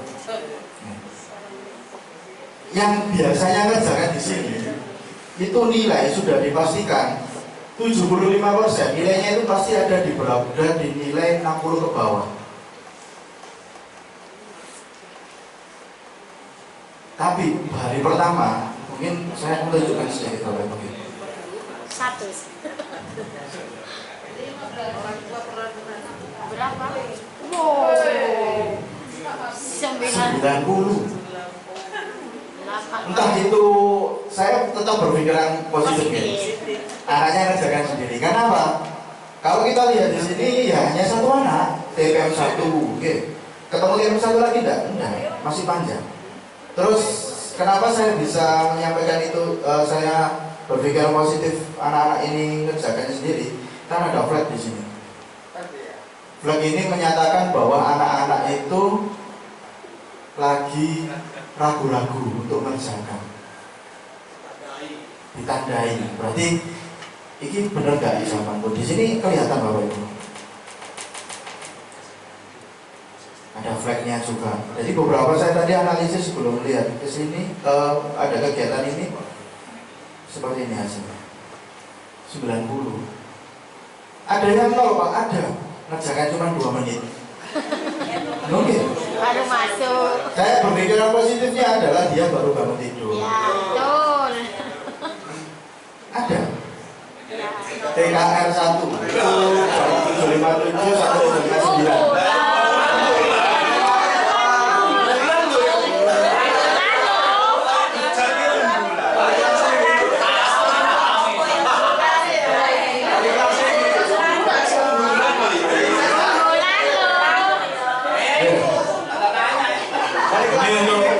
Yang biasanya ngerjakan di sini itu nilai sudah dipastikan 75%, nilainya itu pasti ada di nilai 60 ke bawah. Tapi hari pertama, mungkin saya menunjukkan sedikit Bapak Ibu. Satu. Berapa? Wow. 90. Entah itu, saya tetap berpikiran positif ya. Anaknya ngerjakan sendiri. Kenapa? Kalau kita lihat di sini ya hanya satu anak, TPM 1, oke. Ketemu TPM 1 lagi enggak? Enggak, masih panjang. Terus kenapa saya bisa menyampaikan itu, saya berpikir positif anak-anak ini ngerjakan sendiri? Karena ada flag di sini. Flag ini menyatakan bahwa anak-anak itu lagi ragu-ragu untuk mengerjakan. Ditandai. Berarti ini benar gak isapanku? Di sini kelihatan Bapak Ibu. Ada flagnya juga. Jadi beberapa saya tadi analisis sebelum lihat ke sini, ada kegiatan ini seperti ini hasilnya. 90. Ada yang 0 Pak, ada. Ngerjakan cuma 2 menit. Mungkin. Baru masuk. Saya berpikiran positifnya adalah dia baru bangun tidur. Ya, betul. Ada. TKR 1 itu 757 159.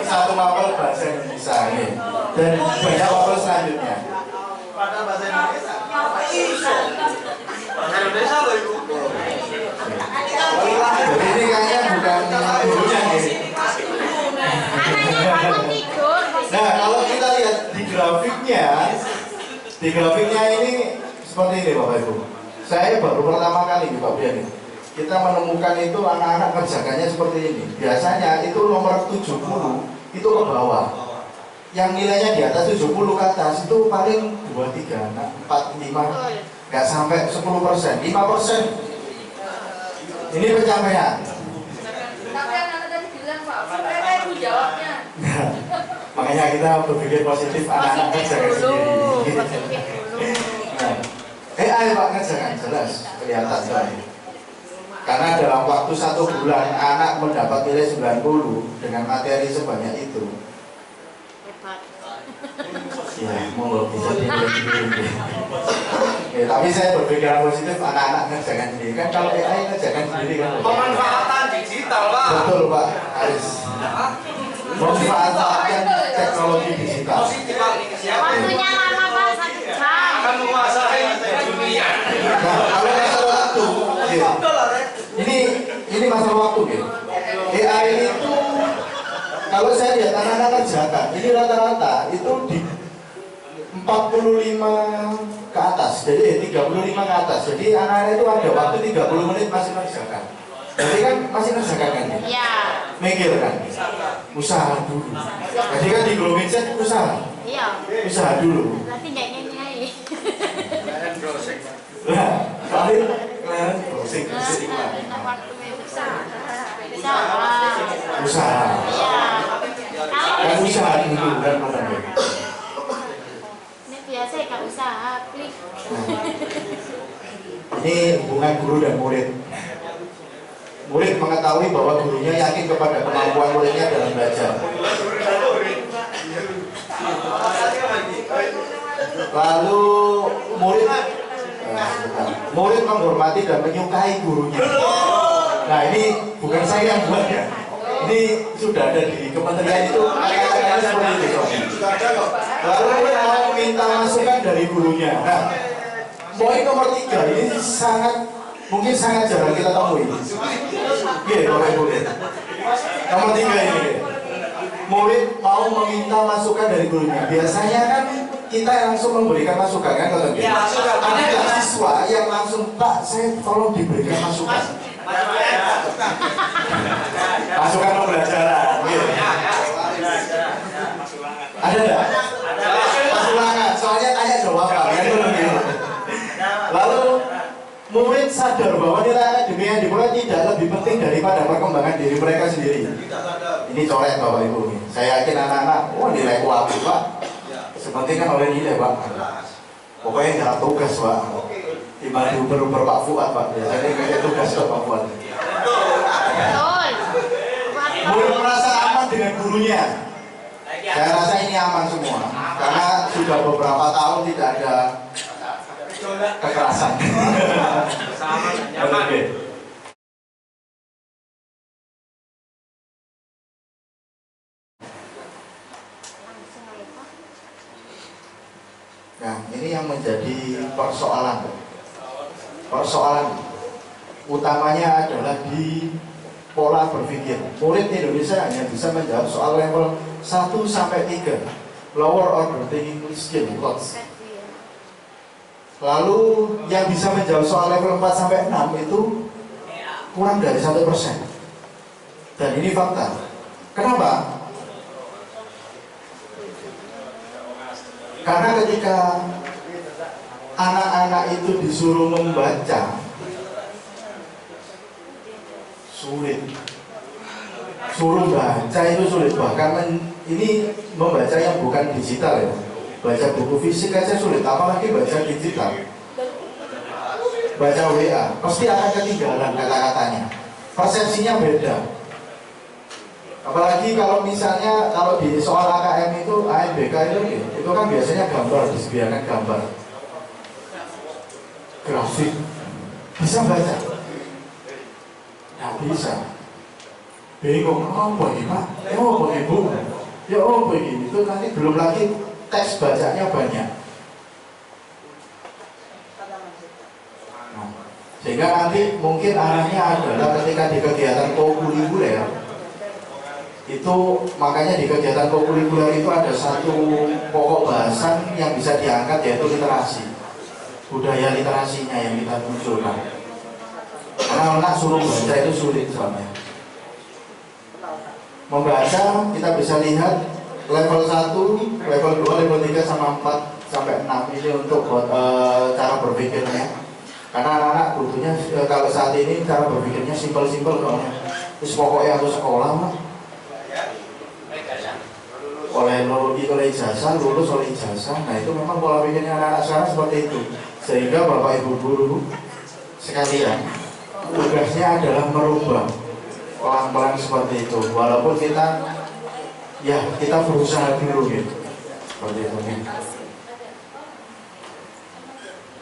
Satu mapel bahasa Indonesia nih, dan banyak mapel selanjutnya. Pada bahasa Indonesia. Bahasa Indonesia loh Ibu. Jadi ini kayaknya bukan gurunya nih. Anaknya bangun tidur. Nah, kalau kita lihat di grafiknya ini seperti ini Bapak Ibu. Saya baru pertama kali nih Pak Brian nih. Kita menemukan itu anak-anak kerjakannya seperti ini. Biasanya itu nomor 70 itu ke bawah. Yang nilainya di atas 70 ke atas itu paling 2, 3, 4, 5, nggak sampai 10%, 5%. Ini pencapaian. Tapi anak tadi bilang Pak, mereka ibu jawabnya. Makanya kita berpikir positif, anak-anak kerjakan sendiri. Nah, ayo Pak kerjakan, jelas kelihatan sekali. Karena dalam waktu 1 bulan anak mendapat nilai 90 dengan materi sebanyak itu. Ya, monggo bisa dipilih. Tapi saya berpikiran positif, anak-anak ngerjakan sendiri. Kan kalau AI ngerjakan sendiri kan. Pemanfaatan digital Pak. Betul Pak Haris. Memanfaatkan teknologi digital. Waktunya lama Pak, 1 jam. Akan menguasai dunia. Nah, kalau masalah waktu, ini masalah waktu gitu. AI itu kalau saya lihat anak-anak kerjakan, ini rata-rata itu 45 ke atas, jadi 35 ke atas. Jadi anak-anak itu ada waktu 30 menit masih ngerjakan. Jadi kan masih ngerjakan kan? Iya. Mikir kan? Usaha dulu. Jadi kan di Glow Mindset usaha. Iya. Usaha dulu. Nanti nggak nyanyi. Nah, kalian browsing. Usaha. Iya. Kan usaha dulu kan teman-teman. Ini biasa nggak usaha, klik. Ini hubungan guru dan murid. Murid mengetahui bahwa gurunya yakin kepada kemampuan muridnya dalam belajar. Lalu murid menghormati dan menyukai gurunya. Nah, ini bukan saya yang buat ya. Ini sudah ada di kementerian itu kata-katanya seperti itu. Lalu mau minta masukan dari gurunya. Nah, poin nomor 3 ini mungkin sangat jarang kita temui. Iya, boleh. Nomor 3 ini. Murid mau meminta masukan dari gurunya. Biasanya kan kita langsung memberikan masukan kan kalau gitu. Ada siswa yang langsung, Pak, saya tolong diberikan masukan. Masukan pembelajaran. Gitu. Ada nggak? Masukan. Soalnya tanya jawaban. Lalu murid sadar bahwa nilai akademik yang diperoleh tidak lebih penting daripada perkembangan diri mereka sendiri. Ini coret Bapak Ibu. Saya yakin anak-anak, nilai aku Pak. Seperti kan oleh nilai Pak. Pokoknya nggak tugas Pak. Dibantu beruber Pak Fuad Pak. Biasanya kayak tugas Pak Fuad. Betul. Murid merasa aman dengan gurunya. Saya rasa ini aman semua. Karena sudah beberapa tahun tidak ada kekerasan. Oke. Nah, ini yang menjadi persoalan. Persoalan utamanya adalah di pola berpikir. Murid Indonesia hanya bisa menjawab soal level 1 sampai 3, lower order thinking skill, lots. Lalu yang bisa menjawab soal level 4 sampai 6 itu kurang dari 1%. Dan ini fakta. Kenapa? Karena ketika anak-anak itu disuruh membaca, sulit. Suruh baca itu sulit. Bahkan ini membaca yang bukan digital ya. Baca buku fisik aja sulit, apalagi baca digital. Baca WA, pasti akan ketinggalan kata-katanya. Persepsinya beda. Apalagi kalau misalnya kalau di soal AKM itu AMBK itu kan biasanya gambar, disediakan gambar, grafik, bisa baca? Nggak bisa. Bingung, apa ini Pak? Ya apa Ibu? Ya apa ini? Itu nanti belum lagi teks bacanya banyak. Nah, sehingga nanti mungkin arahnya adalah ketika di kegiatan kokurikuler itu, makanya di kegiatan kokurikuler itu ada satu pokok bahasan yang bisa diangkat, yaitu literasi, budaya literasinya yang kita munculkan. Karena anak suruh baca itu sulit soalnya. Membaca kita bisa lihat level 1, level 2, level 3 sama 4 sampai 6 ini untuk cara berpikirnya. Karena anak-anak butuhnya kalau saat ini cara berpikirnya simpel-simpel soalnya. Terus pokoknya harus sekolah mah. Oleh ijazah, lulus oleh ijazah. Nah itu memang pola pikirnya anak-anak sekarang seperti itu. Sehingga Bapak Ibu guru sekalian, tugasnya adalah merubah pelan-pelan seperti itu. Walaupun kita berusaha dulu gitu. Seperti itu.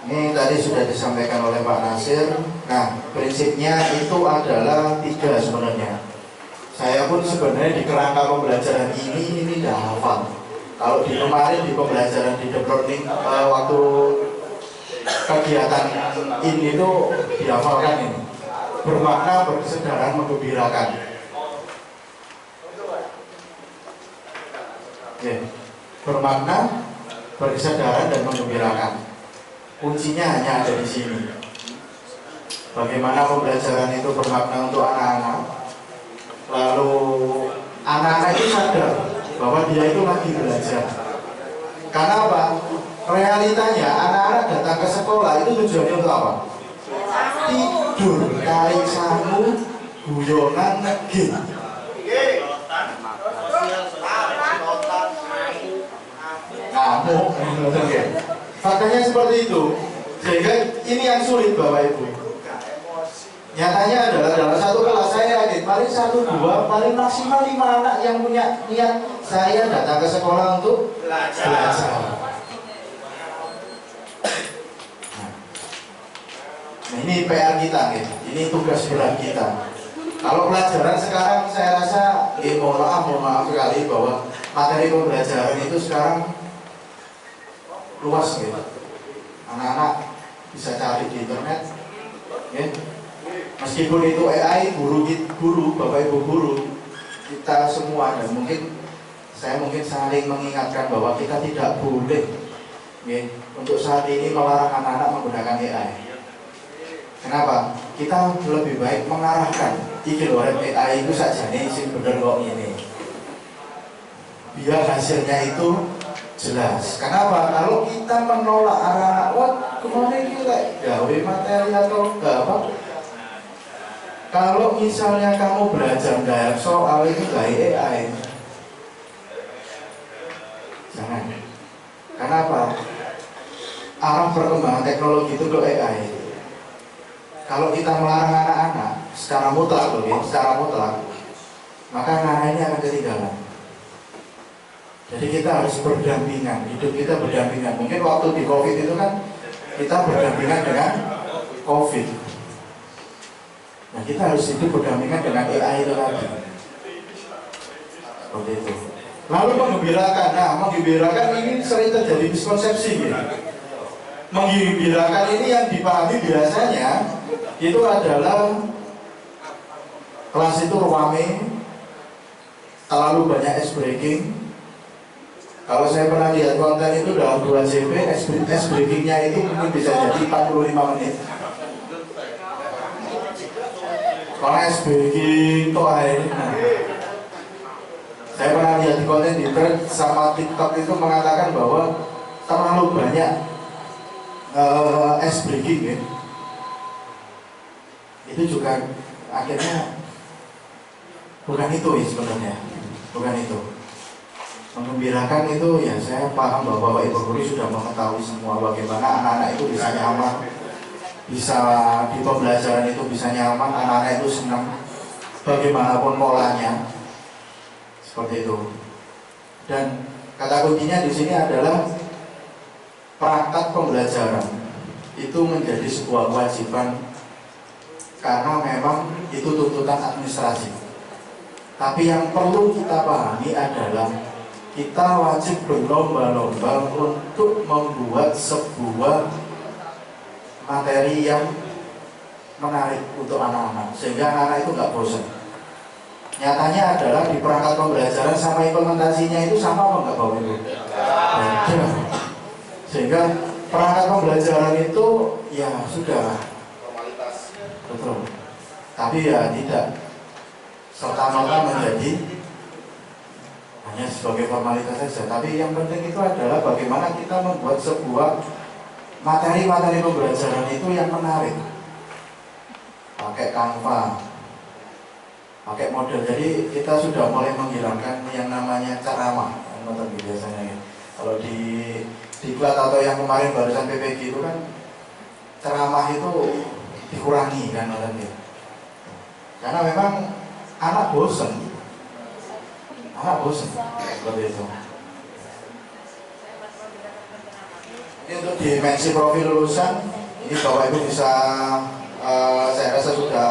Ini tadi sudah disampaikan oleh Pak Nasir. Nah, prinsipnya itu adalah 3 sebenarnya. Saya pun sebenarnya di kerangka pembelajaran ini dah hafal. Kalau di kemarin di pembelajaran di deep learning waktu kegiatan ini tuh dihafalkan ini. Bermakna, berkesedaran, menggembirakan. Oke. Bermakna, berkesadaran dan menggembirakan. Kuncinya hanya ada di sini. Bagaimana pembelajaran itu bermakna untuk anak-anak. Lalu anak-anak itu sadar bahwa dia itu lagi belajar. Karena apa? Realitanya anak-anak datang ke sekolah itu tujuannya untuk apa? Tidur, cari sangu, guyonan, game. Ngamuk, faktanya seperti itu. Sehingga ini yang sulit Bapak Ibu. Nyatanya adalah dalam satu kelas saya yakin paling 1, 2, paling maksimal 5 anak yang punya niat saya datang ke sekolah untuk belajar. Nah, ini PR kita, gitu. Ini tugas berat kita. Kalau pelajaran sekarang saya rasa, mohon maaf sekali bahwa materi pembelajaran itu sekarang luas, gitu. Anak-anak bisa cari di internet, gitu. Meskipun itu AI, guru, Bapak Ibu guru, kita semua, dan saya mungkin saling mengingatkan bahwa kita tidak boleh, gitu, untuk saat ini melarang anak-anak menggunakan AI. Kenapa? Kita lebih baik mengarahkan iki lho AI itu saja nih sing bener kok ini. Biar hasilnya itu jelas. Kenapa? Kalau kita menolak anak-anak, wah kemana ini gawe materi atau enggak apa? Kalau misalnya kamu belajar dari soal itu dari AI, jangan. Kenapa? Arah perkembangan teknologi itu ke AI. Kalau kita melarang anak-anak secara mutlak, maka anak-anak ini akan ketinggalan. Jadi kita harus berdampingan, hidup kita berdampingan. Mungkin waktu di COVID itu kan kita berdampingan dengan COVID. Nah, kita harus hidup berdampingan dengan AI itu lagi. Seperti itu. Lalu menggembirakan. Nah, menggembirakan ini sering terjadi miskonsepsi, gitu. Menggembirakan ini yang dipahami biasanya itu adalah kelas itu rame, terlalu banyak ice breaking. Kalau saya pernah lihat konten itu dalam 2 JP, ice breakingnya itu mungkin bisa jadi 45 menit. Kalau ice breaking itu saya pernah lihat di konten di thread sama TikTok itu mengatakan bahwa terlalu banyak ice breaking, ya. Itu juga akhirnya bukan itu ya sebenarnya, bukan itu. Menggembirakan itu ya saya paham bahwa Bapak Ibu guru sudah mengetahui semua bagaimana anak-anak itu bisa nyaman, bisa di pembelajaran itu bisa nyaman, anak-anak itu senang bagaimanapun polanya, seperti itu. Dan kata kuncinya di sini adalah perangkat pembelajaran itu menjadi sebuah kewajiban. Karena memang itu tuntutan administrasi. Tapi yang perlu kita pahami adalah kita wajib berlomba-lomba untuk membuat sebuah materi yang menarik untuk anak-anak, sehingga anak-anak itu nggak bosan. Nyatanya adalah di perangkat pembelajaran sama implementasinya itu sama apa nggak Bapak Ibu? Beda. Sehingga perangkat pembelajaran itu ya sudah betul, tapi ya tidak serta-merta menjadi hanya sebagai formalitas saja. Tapi yang penting itu adalah bagaimana kita membuat sebuah materi-materi pembelajaran itu yang menarik. Pakai Canva, pakai model. Jadi kita sudah mulai menghilangkan yang namanya ceramah, biasanya ya. Kalau di diklat atau yang kemarin barusan PPG itu kan ceramah itu dikurangi kan, karena memang anak bosen seperti itu. Ini untuk dimensi profil lulusan ini Bapak Ibu bisa saya rasa sudah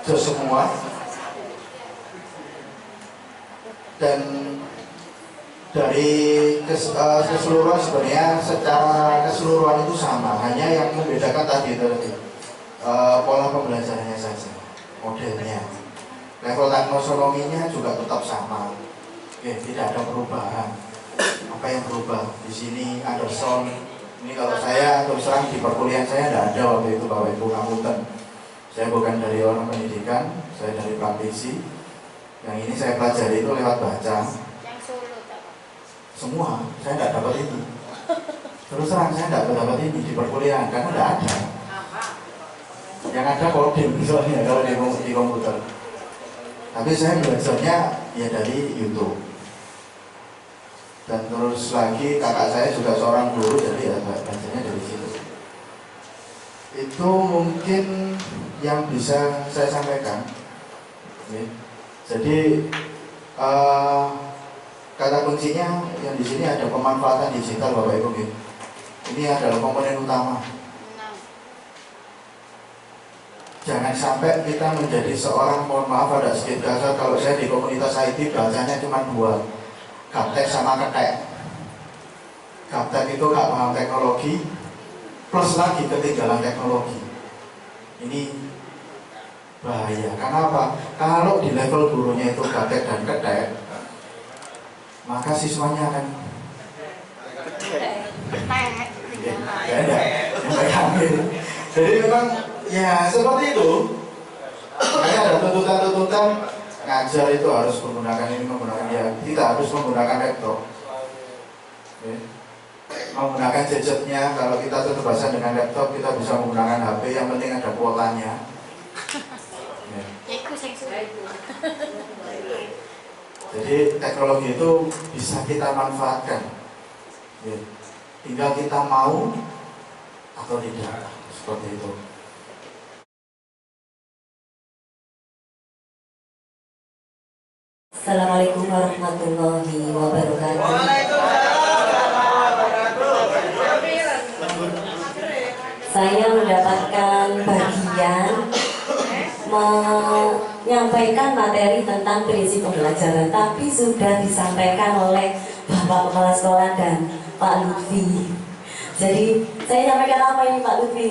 jelas semua, dan dari keseluruhan sebenarnya secara keseluruhan itu sama, hanya yang membedakan tadi pola pembelajarannya saja, modelnya, level taksonominya juga tetap sama. Oke, tidak ada perubahan. apa yang berubah di sini. Anderson ini kalau saya terus terang di perkuliahan saya tidak ada waktu itu Bapak Ibu ngapunten. Saya bukan dari orang pendidikan, saya dari praktisi. Yang ini saya pelajari itu lewat baca. Yang Solo tak? Semua saya tidak dapat ini. Terus terang saya tidak dapat ini di perkuliahan karena tidak ada. Yang ada coding misalnya kalau di komputer. Tapi saya belajarnya ya dari YouTube. Dan terus lagi kakak saya juga seorang guru, jadi ya belajarnya dari situ. Itu mungkin yang bisa saya sampaikan. Jadi kata kuncinya yang di sini ada pemanfaatan digital Bapak Ibu. Ini adalah komponen utama. Jangan sampai kita menjadi seorang, mohon maaf ada sedikit kasar, kalau saya di komunitas IT bahasanya cuma 2, gaptek sama ketek. Gaptek itu gak paham teknologi, plus lagi ketinggalan teknologi. Ini bahaya. Karena apa? Kalau di level gurunya itu gaptek dan ketek, maka siswanya akan jadi memang ya seperti itu. Makanya ada tuntutan-tuntutan ngajar itu harus menggunakan ini, menggunakan ya, kita harus menggunakan laptop, menggunakan gadgetnya. Kalau kita tetap bahasa dengan laptop, kita bisa menggunakan HP. Yang penting ada kuotanya. Jadi teknologi itu bisa kita manfaatkan. Tinggal kita mau atau tidak, seperti itu. Assalamualaikum warahmatullahi wabarakatuh. Saya mendapatkan bagian menyampaikan materi tentang prinsip pembelajaran, tapi sudah disampaikan oleh Bapak Kepala Sekolah dan Pak Lutfi. Jadi saya sampaikan apa ini Pak Lutfi?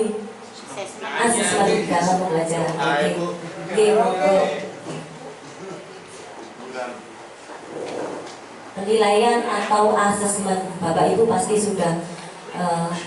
Asesmen dalam pembelajaran. Oke. Penilaian atau asesmen, Bapak Ibu pasti sudah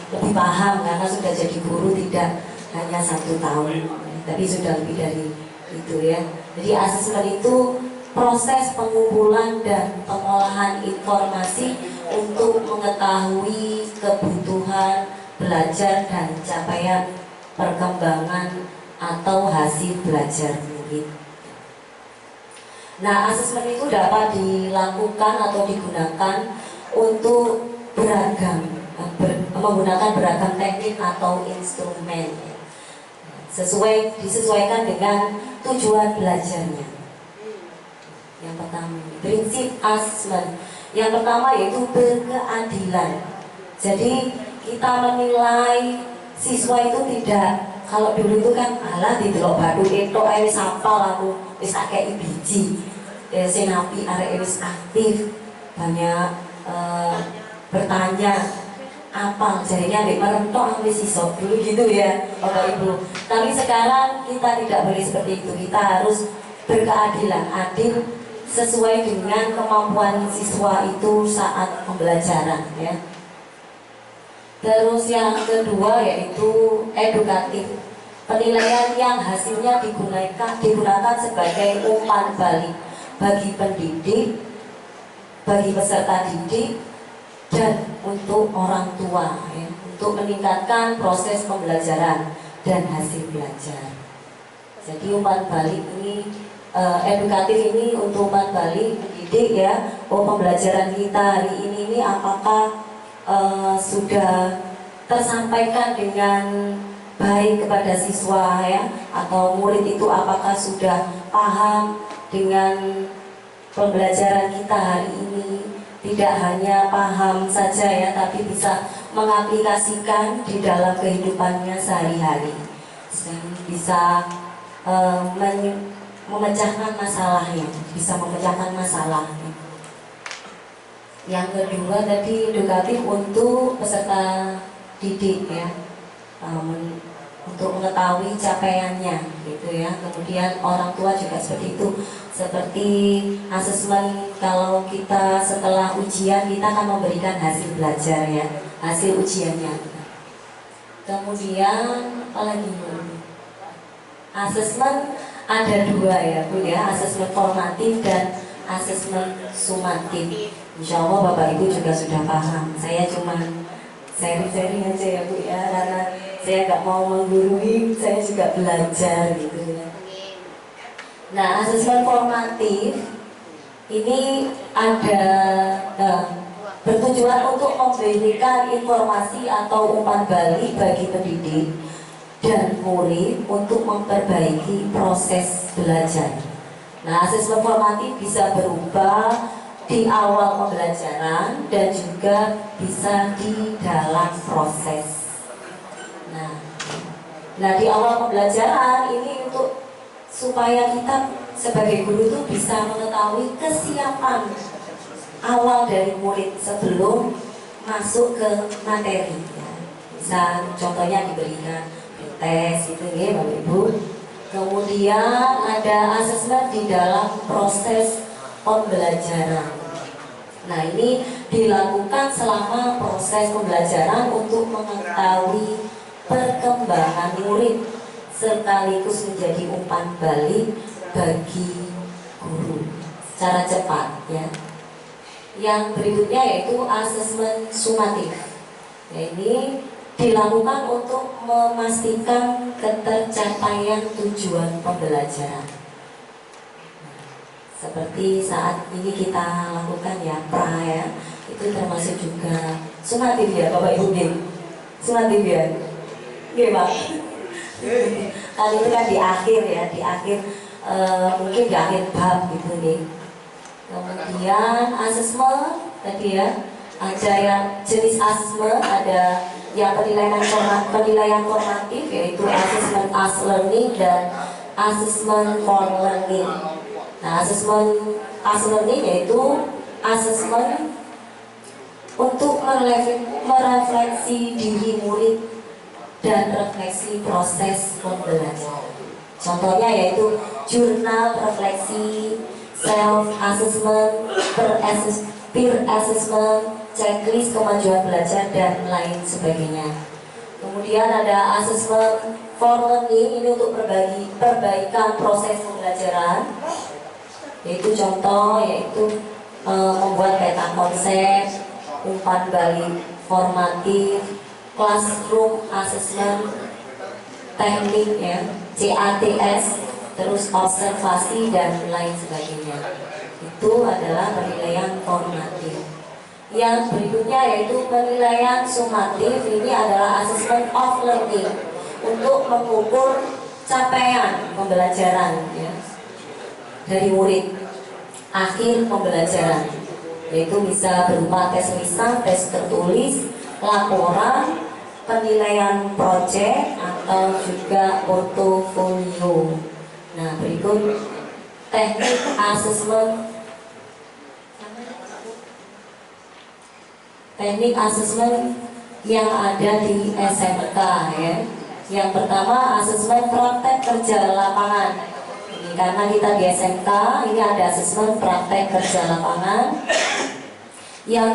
lebih paham karena sudah jadi guru tidak hanya 1 tahun, tapi sudah lebih dari itu ya. Jadi asesmen itu proses pengumpulan dan pengolahan informasi untuk mengetahui kebutuhan belajar dan capaian perkembangan atau hasil belajar murid. Nah, asesmen itu dapat dilakukan atau digunakan untuk menggunakan beragam teknik atau instrumen, disesuaikan dengan tujuan belajarnya. Yang pertama, prinsip asesmen. Yang pertama yaitu berkeadilan. Jadi kita menilai siswa itu tidak, kalau dulu itu kan alah didelok batu itu wis hafal aku wis akeh biji. Senapi arek wis aktif, banyak bertanya apa jadinya ambek merentok wis iso dulu gitu ya Bapak Ibu. Tapi sekarang kita tidak boleh seperti itu. Kita harus berkeadilan, adil sesuai dengan kemampuan siswa itu saat pembelajaran ya. Terus yang kedua yaitu edukatif. Penilaian yang hasilnya digunakan sebagai umpan balik bagi pendidik, bagi peserta didik, dan untuk orang tua ya, untuk meningkatkan proses pembelajaran dan hasil belajar. Jadi umpan balik ini edukatif ini untuk umpan balik pendidik ya. Oh, pembelajaran kita hari ini apakah sudah tersampaikan dengan baik kepada siswa ya, atau murid itu apakah sudah paham dengan pembelajaran kita hari ini, tidak hanya paham saja ya, tapi bisa mengaplikasikan di dalam kehidupannya sehari-hari, bisa memecahkan masalahnya, bisa memecahkan masalahnya. Yang kedua tadi edukatif untuk peserta didik ya, untuk mengetahui capaiannya gitu ya. Kemudian orang tua juga seperti itu, seperti asesmen kalau kita setelah ujian kita akan memberikan hasil belajar ya, hasil ujiannya. Kemudian apalagi asesmen ada dua ya Bu ya, asesmen formatif dan asesmen sumatif. Insya Allah Bapak Ibu juga sudah paham. Saya cuma sharing-sharing aja ya Bu ya, karena saya nggak mau menggurui, saya juga belajar gitu ya. Nah, asesmen formatif ini ada bertujuan untuk memberikan informasi atau umpan balik bagi pendidik dan murid untuk memperbaiki proses belajar. Nah, asesmen formatif bisa berubah di awal pembelajaran dan juga bisa di dalam proses. Nah, di awal pembelajaran ini untuk supaya kita sebagai guru itu bisa mengetahui kesiapan awal dari murid sebelum masuk ke materi. Ya. Bisa contohnya diberikan tes itu ya Bapak Ibu. Kemudian ada asesmen di dalam proses pembelajaran. Nah, ini dilakukan selama proses pembelajaran untuk mengetahui perkembangan murid sekaligus menjadi umpan balik bagi guru secara cepat ya. Yang berikutnya yaitu asesmen sumatif. Nah, ini dilakukan untuk memastikan ketercapaian tujuan pembelajaran. Seperti saat ini kita lakukan ya pra ya, itu termasuk juga sumatif ya Bapak Ibu. Sumatif ya. Oke Pak. Kali itu kan di akhir ya, di akhir mungkin di akhir bab gitu nih. Kemudian asesmen tadi ya, ada yang jenis asesmen, ada yang penilaian formatif yaitu asesmen as learning dan asesmen for learning. Nah, asesmen as learning yaitu asesmen untuk merefleksi diri murid dan refleksi proses pembelajaran. Contohnya yaitu jurnal refleksi, self assessment, peer assessment, checklist kemajuan belajar dan lain sebagainya. Kemudian ada asesmen for learning, ini untuk perbaikan proses pembelajaran. Yaitu contoh yaitu membuat peta konsep, umpan balik formatif, classroom assessment, teknik ya, CATS, terus observasi dan lain sebagainya. Itu adalah penilaian formatif. Yang berikutnya yaitu penilaian sumatif. Ini adalah assessment of learning untuk mengukur capaian pembelajaran ya, dari murid akhir pembelajaran, yaitu bisa berupa tes lisan, tes tertulis, laporan, penilaian proyek atau juga portofolio. Nah, berikut teknik asesmen. Teknik asesmen yang ada di SMK ya. Yang pertama asesmen praktek kerja lapangan. Ini karena kita di SMK, ini ada asesmen praktek kerja lapangan yang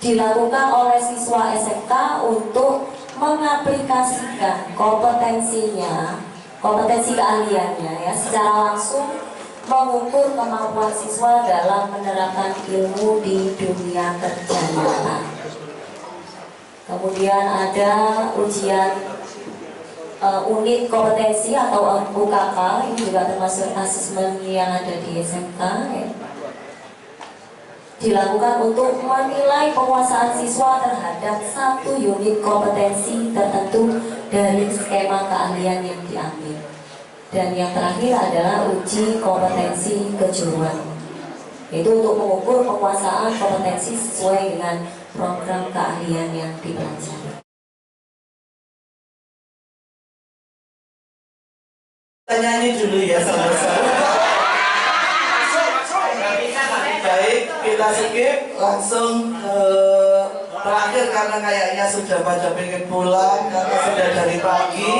dilakukan oleh siswa SMK untuk mengaplikasikan kompetensinya, kompetensi keahliannya ya, secara langsung mengukur kemampuan siswa dalam menerapkan ilmu di dunia kerja nyata. Kemudian ada ujian unit kompetensi atau UKK, ini juga termasuk asesmen yang ada di SMK ya. Dilakukan untuk menilai penguasaan siswa terhadap satu unit kompetensi tertentu dari skema keahlian yang diambil. Dan yang terakhir adalah uji kompetensi kejuruan, itu untuk mengukur penguasaan kompetensi sesuai dengan program keahlian yang dipelajari. Nyanyi dulu ya sama-sama. Baik, kita skip langsung ke terakhir karena kayaknya sudah pada pengen pulang karena sudah dari pagi,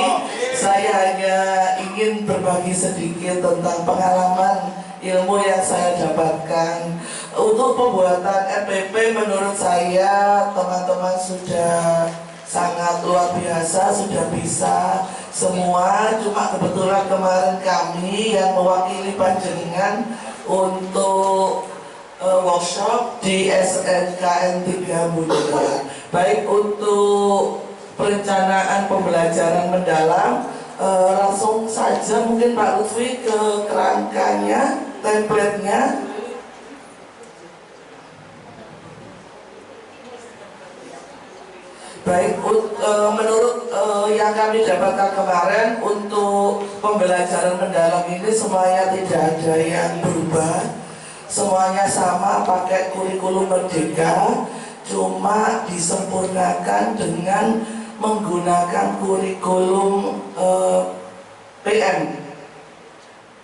saya hanya ingin berbagi sedikit tentang pengalaman ilmu yang saya dapatkan. Untuk pembuatan NPP menurut saya teman-teman sudah sangat luar biasa, sudah bisa semua. Cuma kebetulan kemarin kami yang mewakili panjenengan untuk workshop di SNKN 3 Budaya. Baik untuk perencanaan pembelajaran mendalam, langsung saja mungkin Pak Lutfi ke kerangkanya, template-nya. Baik, menurut yang kami dapatkan kemarin untuk pembelajaran mendalam ini semuanya tidak ada yang berubah. Semuanya sama, pakai kurikulum merdeka, cuma disempurnakan dengan menggunakan kurikulum PM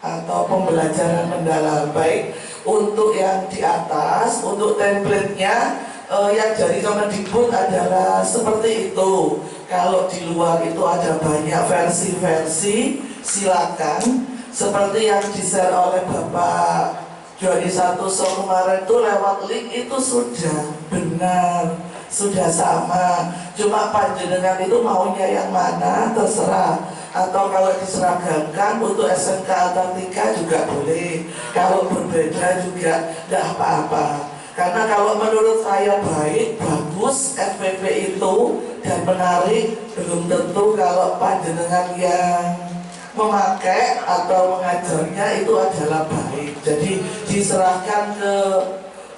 atau pembelajaran mendalam. Baik, untuk yang di atas, untuk template-nya yang dari Kemendikbud adalah seperti itu. Kalau di luar itu ada banyak versi-versi, silakan. Seperti yang di-share oleh Bapak Joni Santoso kemarin itu lewat link itu sudah benar, sudah sama. Cuma panjenengan itu maunya yang mana terserah. Atau kalau diseragamkan untuk SMK Antartika juga boleh. Kalau berbeda juga tidak apa-apa. Karena kalau menurut saya baik, bagus FPP itu dan menarik, belum tentu kalau panjenengan yang memakai atau mengajarnya itu adalah baik. Jadi diserahkan ke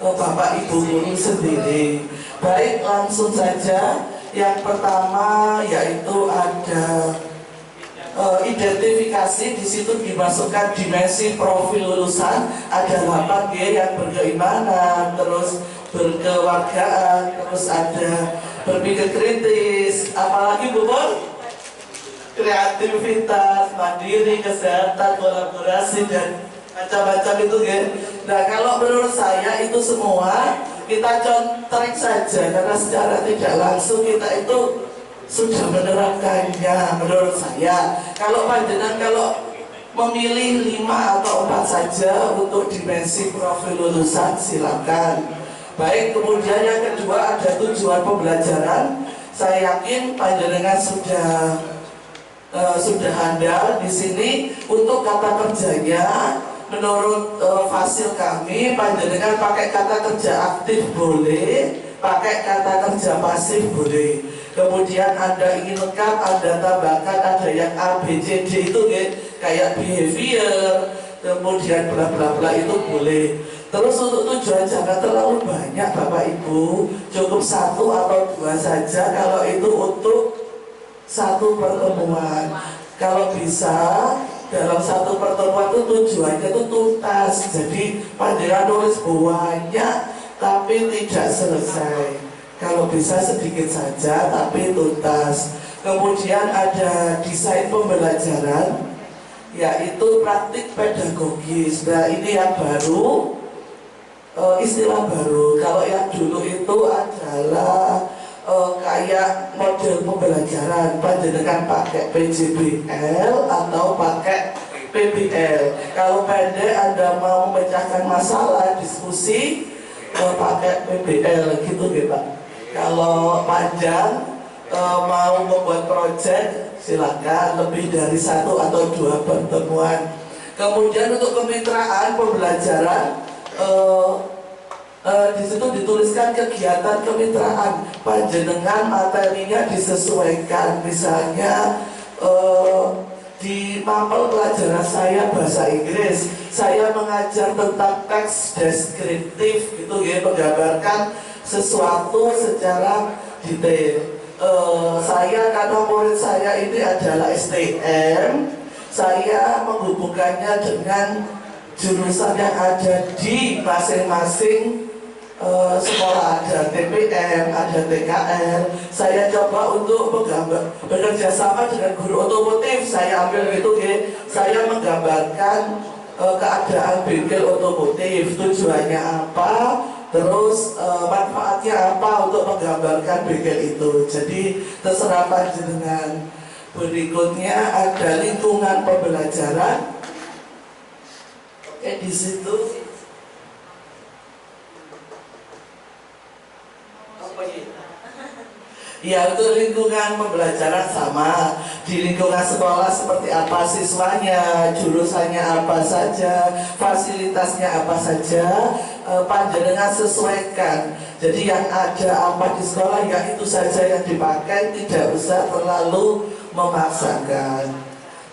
Bapak Ibu guru sendiri. Baik, langsung saja. Yang pertama yaitu ada identifikasi. Di situ dimasukkan dimensi profil lulusan. Ada 8G yang berkeimanan, terus berkewargaan, terus ada berpikir kritis, apalagi Bu Bon? Kreativitas, mandiri, kesehatan, kolaborasi, dan macam-macam itu ya. Nah, kalau menurut saya itu semua kita contoh saja, karena secara tidak langsung kita itu sudah menerapkannya menurut saya. Kalau panjenengan kalau memilih 5 atau 4 saja untuk dimensi profil lulusan, silakan. Baik, kemudian yang kedua ada tujuan pembelajaran. Saya yakin panjenengan sudah handal di sini. Untuk kata kerjanya, menurut fasil kami, panjenengan pakai kata kerja aktif boleh, pakai kata kerja pasif boleh. Kemudian Anda ingin lengkap, Anda tambahkan ada yang A, B, C, D itu kayak behavior, kemudian bla bla bla itu boleh. Terus untuk tujuan jangan terlalu banyak Bapak Ibu, cukup 1 atau 2 saja kalau itu untuk satu pertemuan. Kalau bisa dalam satu pertemuan itu tujuannya itu tuntas. Jadi panjenengan nulis banyak tapi tidak selesai. Kalau bisa sedikit saja tapi tuntas. Kemudian ada desain pembelajaran, yaitu praktik pedagogis. Nah, ini yang baru, istilah baru. Kalau yang dulu itu adalah kayak model pembelajaran, panjenengan pakai PJBL atau pakai PBL. Kalau pendek Anda mau memecahkan masalah diskusi, pakai PBL gitu ya Pak. Kalau panjang mau membuat proyek, silakan lebih dari 1 atau 2 pertemuan. Kemudian untuk kemitraan pembelajaran, di situ dituliskan kegiatan kemitraan. Panjenengan materinya disesuaikan. Misalnya di mapel pelajaran saya bahasa Inggris, saya mengajar tentang teks deskriptif, gitu ya, menggambarkan sesuatu secara detail. Saya karena murid saya ini adalah STM, saya menghubungkannya dengan jurusan yang ada di masing-masing sekolah. Ada TPM, ada TKR. Saya coba untuk bekerja sama dengan guru otomotif. Saya ambil gitu ya, saya menggambarkan keadaan bengkel otomotif, tujuannya apa, terus manfaatnya apa untuk menggambarkan bengkel itu. Jadi terserah panjenengan. Berikutnya ada lingkungan pembelajaran. Oke, di situ ya, untuk lingkungan pembelajaran sama. Di lingkungan sekolah seperti apa siswanya, jurusannya apa saja, fasilitasnya apa saja, panjenengan sesuaikan. Jadi yang ada apa di sekolah ya itu saja yang dipakai, tidak usah terlalu memaksakan.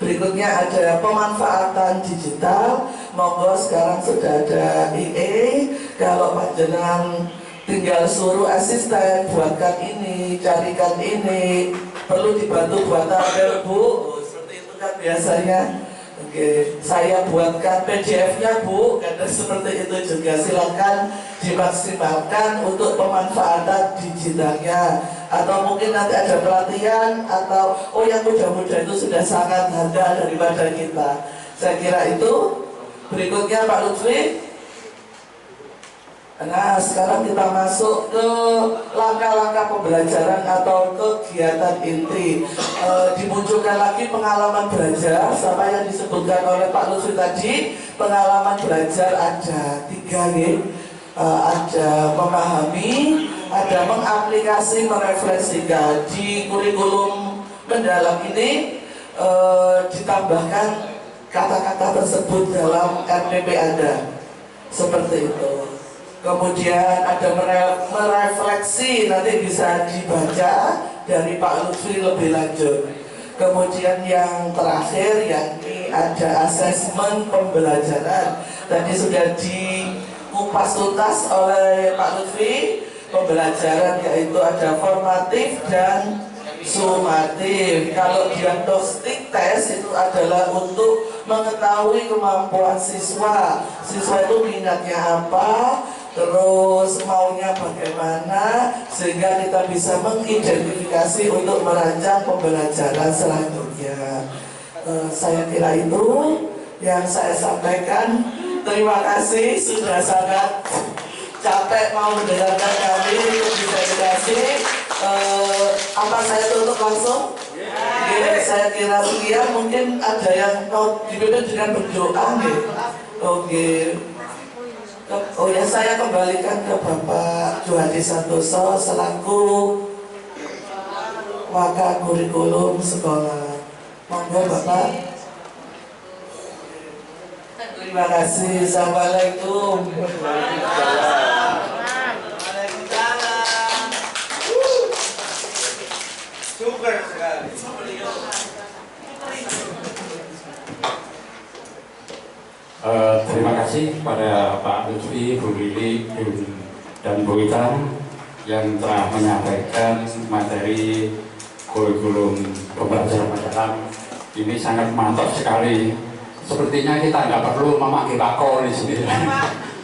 Berikutnya ada pemanfaatan digital. Monggo sekarang sudah ada IE. Kalau panjenengan tinggal suruh asisten buatkan ini, carikan ini, perlu dibantu buat tabel Bu, seperti itu kan biasanya. Oke, saya buatkan PDF-nya Bu, karena seperti itu juga silakan dimaksimalkan untuk pemanfaatan digitalnya. Atau mungkin nanti ada pelatihan atau yang muda-muda itu sudah sangat handal daripada kita. Saya kira itu. Berikutnya Pak Lutfi. Nah, sekarang kita masuk ke langkah-langkah pembelajaran atau kegiatan inti. Dimunculkan lagi pengalaman belajar, sama yang disebutkan oleh Pak Lutfi tadi. Pengalaman belajar ada 3 nih. Ada memahami, ada mengaplikasi, merefleksikan. Di kurikulum mendalam ini ditambahkan kata-kata tersebut dalam RPP Anda. Seperti itu. Kemudian ada merefleksi, nanti bisa dibaca dari Pak Lutfi lebih lanjut. Kemudian yang terakhir yakni ada asesmen pembelajaran. Tadi sudah dikupas tuntas oleh Pak Lutfi. Pembelajaran yaitu ada formatif dan sumatif. Kalau diagnostik tes itu adalah untuk mengetahui kemampuan siswa. Siswa itu minatnya apa, terus maunya bagaimana, sehingga kita bisa mengidentifikasi untuk merancang pembelajaran selanjutnya. Saya kira itu yang saya sampaikan. Terima kasih sudah sangat capek mau mendengarkan kami untuk diverifikasi. Apa saya tutup langsung? Oke, saya kira sekian. Mungkin ada yang mau dipimpin dengan berdoa nih. Oke. Oh ya, saya kembalikan ke Bapak Juhadi Santoso selaku Waka Kurikulum Sekolah. Monggo Bapak. Terima kasih. Assalamualaikum. Super sekali. Terima kasih kepada Pak Lutfi, Bu Lili, dan Bu Ita yang telah menyampaikan materi kurikulum pembelajaran mendalam. Ini sangat mantap sekali. Sepertinya kita nggak perlu memanggil Pak Ko di sini.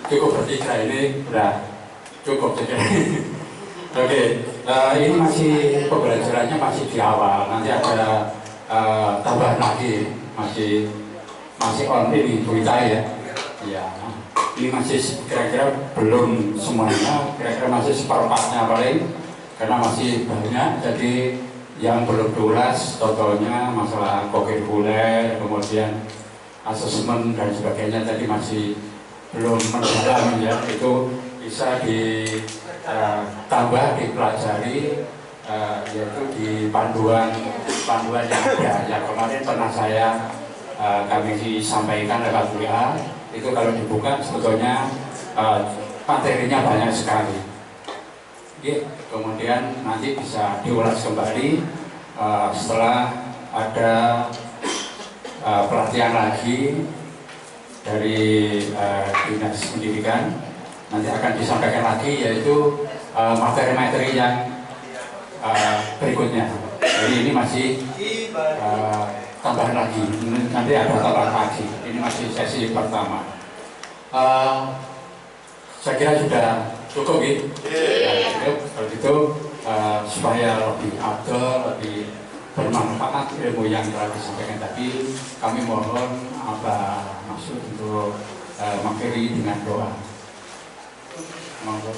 Cukup bertiga ini sudah cukup sekali. Oke, ini masih pembelajarannya masih di awal. Nanti ada tambahan lagi, masih on ini berita ya. Ya, ini masih kira-kira belum semuanya, kira-kira masih seperempatnya paling, karena masih banyak. Jadi yang belum tulas totalnya masalah kokirikuler, kemudian asesmen dan sebagainya tadi masih belum mendalam ya. Itu bisa ditambah dipelajari, yaitu di panduan yang ada. Yang kemarin pernah kami sampaikan lewat WA, itu kalau dibuka sebetulnya materinya banyak sekali. Kemudian nanti bisa diulas kembali setelah ada pelatihan lagi dari Dinas Pendidikan. Nanti akan disampaikan lagi, yaitu materi-materi yang berikutnya. Jadi ini masih tambahan lagi, nanti ada tambahan lagi. Ini masih sesi pertama. Saya kira sudah cukup ya. Kalau gitu supaya lebih afdal, lebih bermanfaat ilmu yang telah disampaikan tadi, kami mohon maksud untuk mengakhiri dengan doa. Monggo.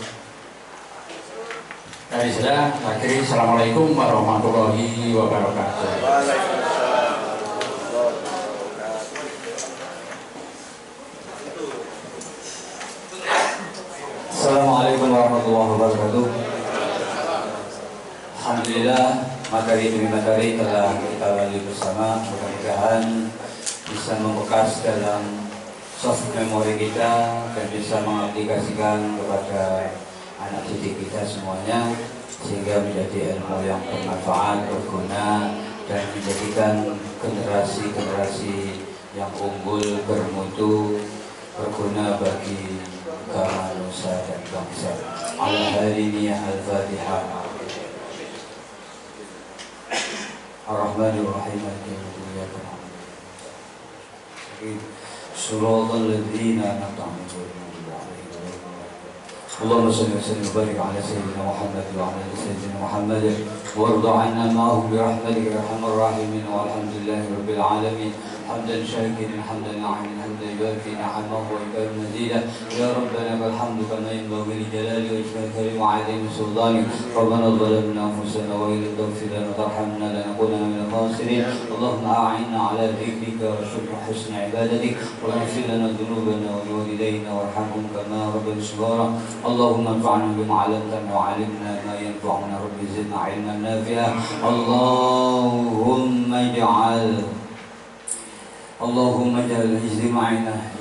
Dari saya, akhiri assalamualaikum warahmatullahi wabarakatuh. Assalamualaikum warahmatullahi wabarakatuh. Alhamdulillah, materi demi materi telah kita lalui bersama. Mudah-mudahan bisa membekas dalam soft memory kita dan bisa mengaplikasikan kepada anak didik kita semuanya, sehingga menjadi ilmu yang bermanfaat, berguna, dan menjadikan generasi-generasi yang unggul, bermutu, berguna bagi agama, nusa, dan bangsa. Al-Hariniyah Al-Fatihah. Ar-Rahmanir-Rahim. Suratul ladzina an'amta 'alaihim. اللهم صل وسلم وبارك على سيدنا محمد وعلى ال سيدنا محمد وارض عنا معهم برحمتك يا ارحم الراحمين والحمد لله رب العالمين حمدا شاكرا حمدا ناعما حمدا يوافي نعمه ويكافئ مزيدا يا ربنا والحمد كما ينبغي لجلال وجهك الكريم وعظيم سلطانك ربنا ظلمنا انفسنا وان لم تغفر لنا وترحمنا لنكونن من الخاسرين اللهم اعنا على ذكرك وشكر حسن عبادتك واغفر لنا ذنوبنا ولوالدينا وارحمهم كما ربنا صغارا اللهم انفعنا بما علمتنا وعلمنا ما ينفعنا رب زدنا علما نافعا اللهم اجعل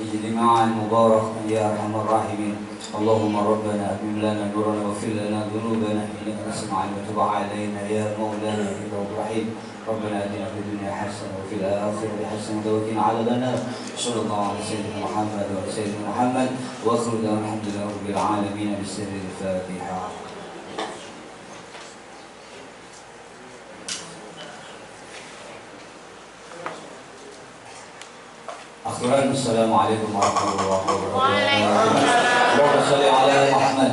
اجتماعا مباركا يا ارحم الراحمين اللهم ربنا اتمم لنا نورنا واغفر لنا ذنوبنا انك تسمع وتب علينا يا مولانا يا رب الرحيم ربنا اتنا في الدنيا حسنه وفي الاخره حسنه وقنا عذاب النار صلى الله على سيدنا محمد وعلى سيدنا محمد واخر دعوانا الحمد لله رب العالمين بسر الفاتحه. Akhiran, assalamualaikum warahmatullahi wabarakatuh. Waalaikumsalam. Allahumma shalli ala Muhammad.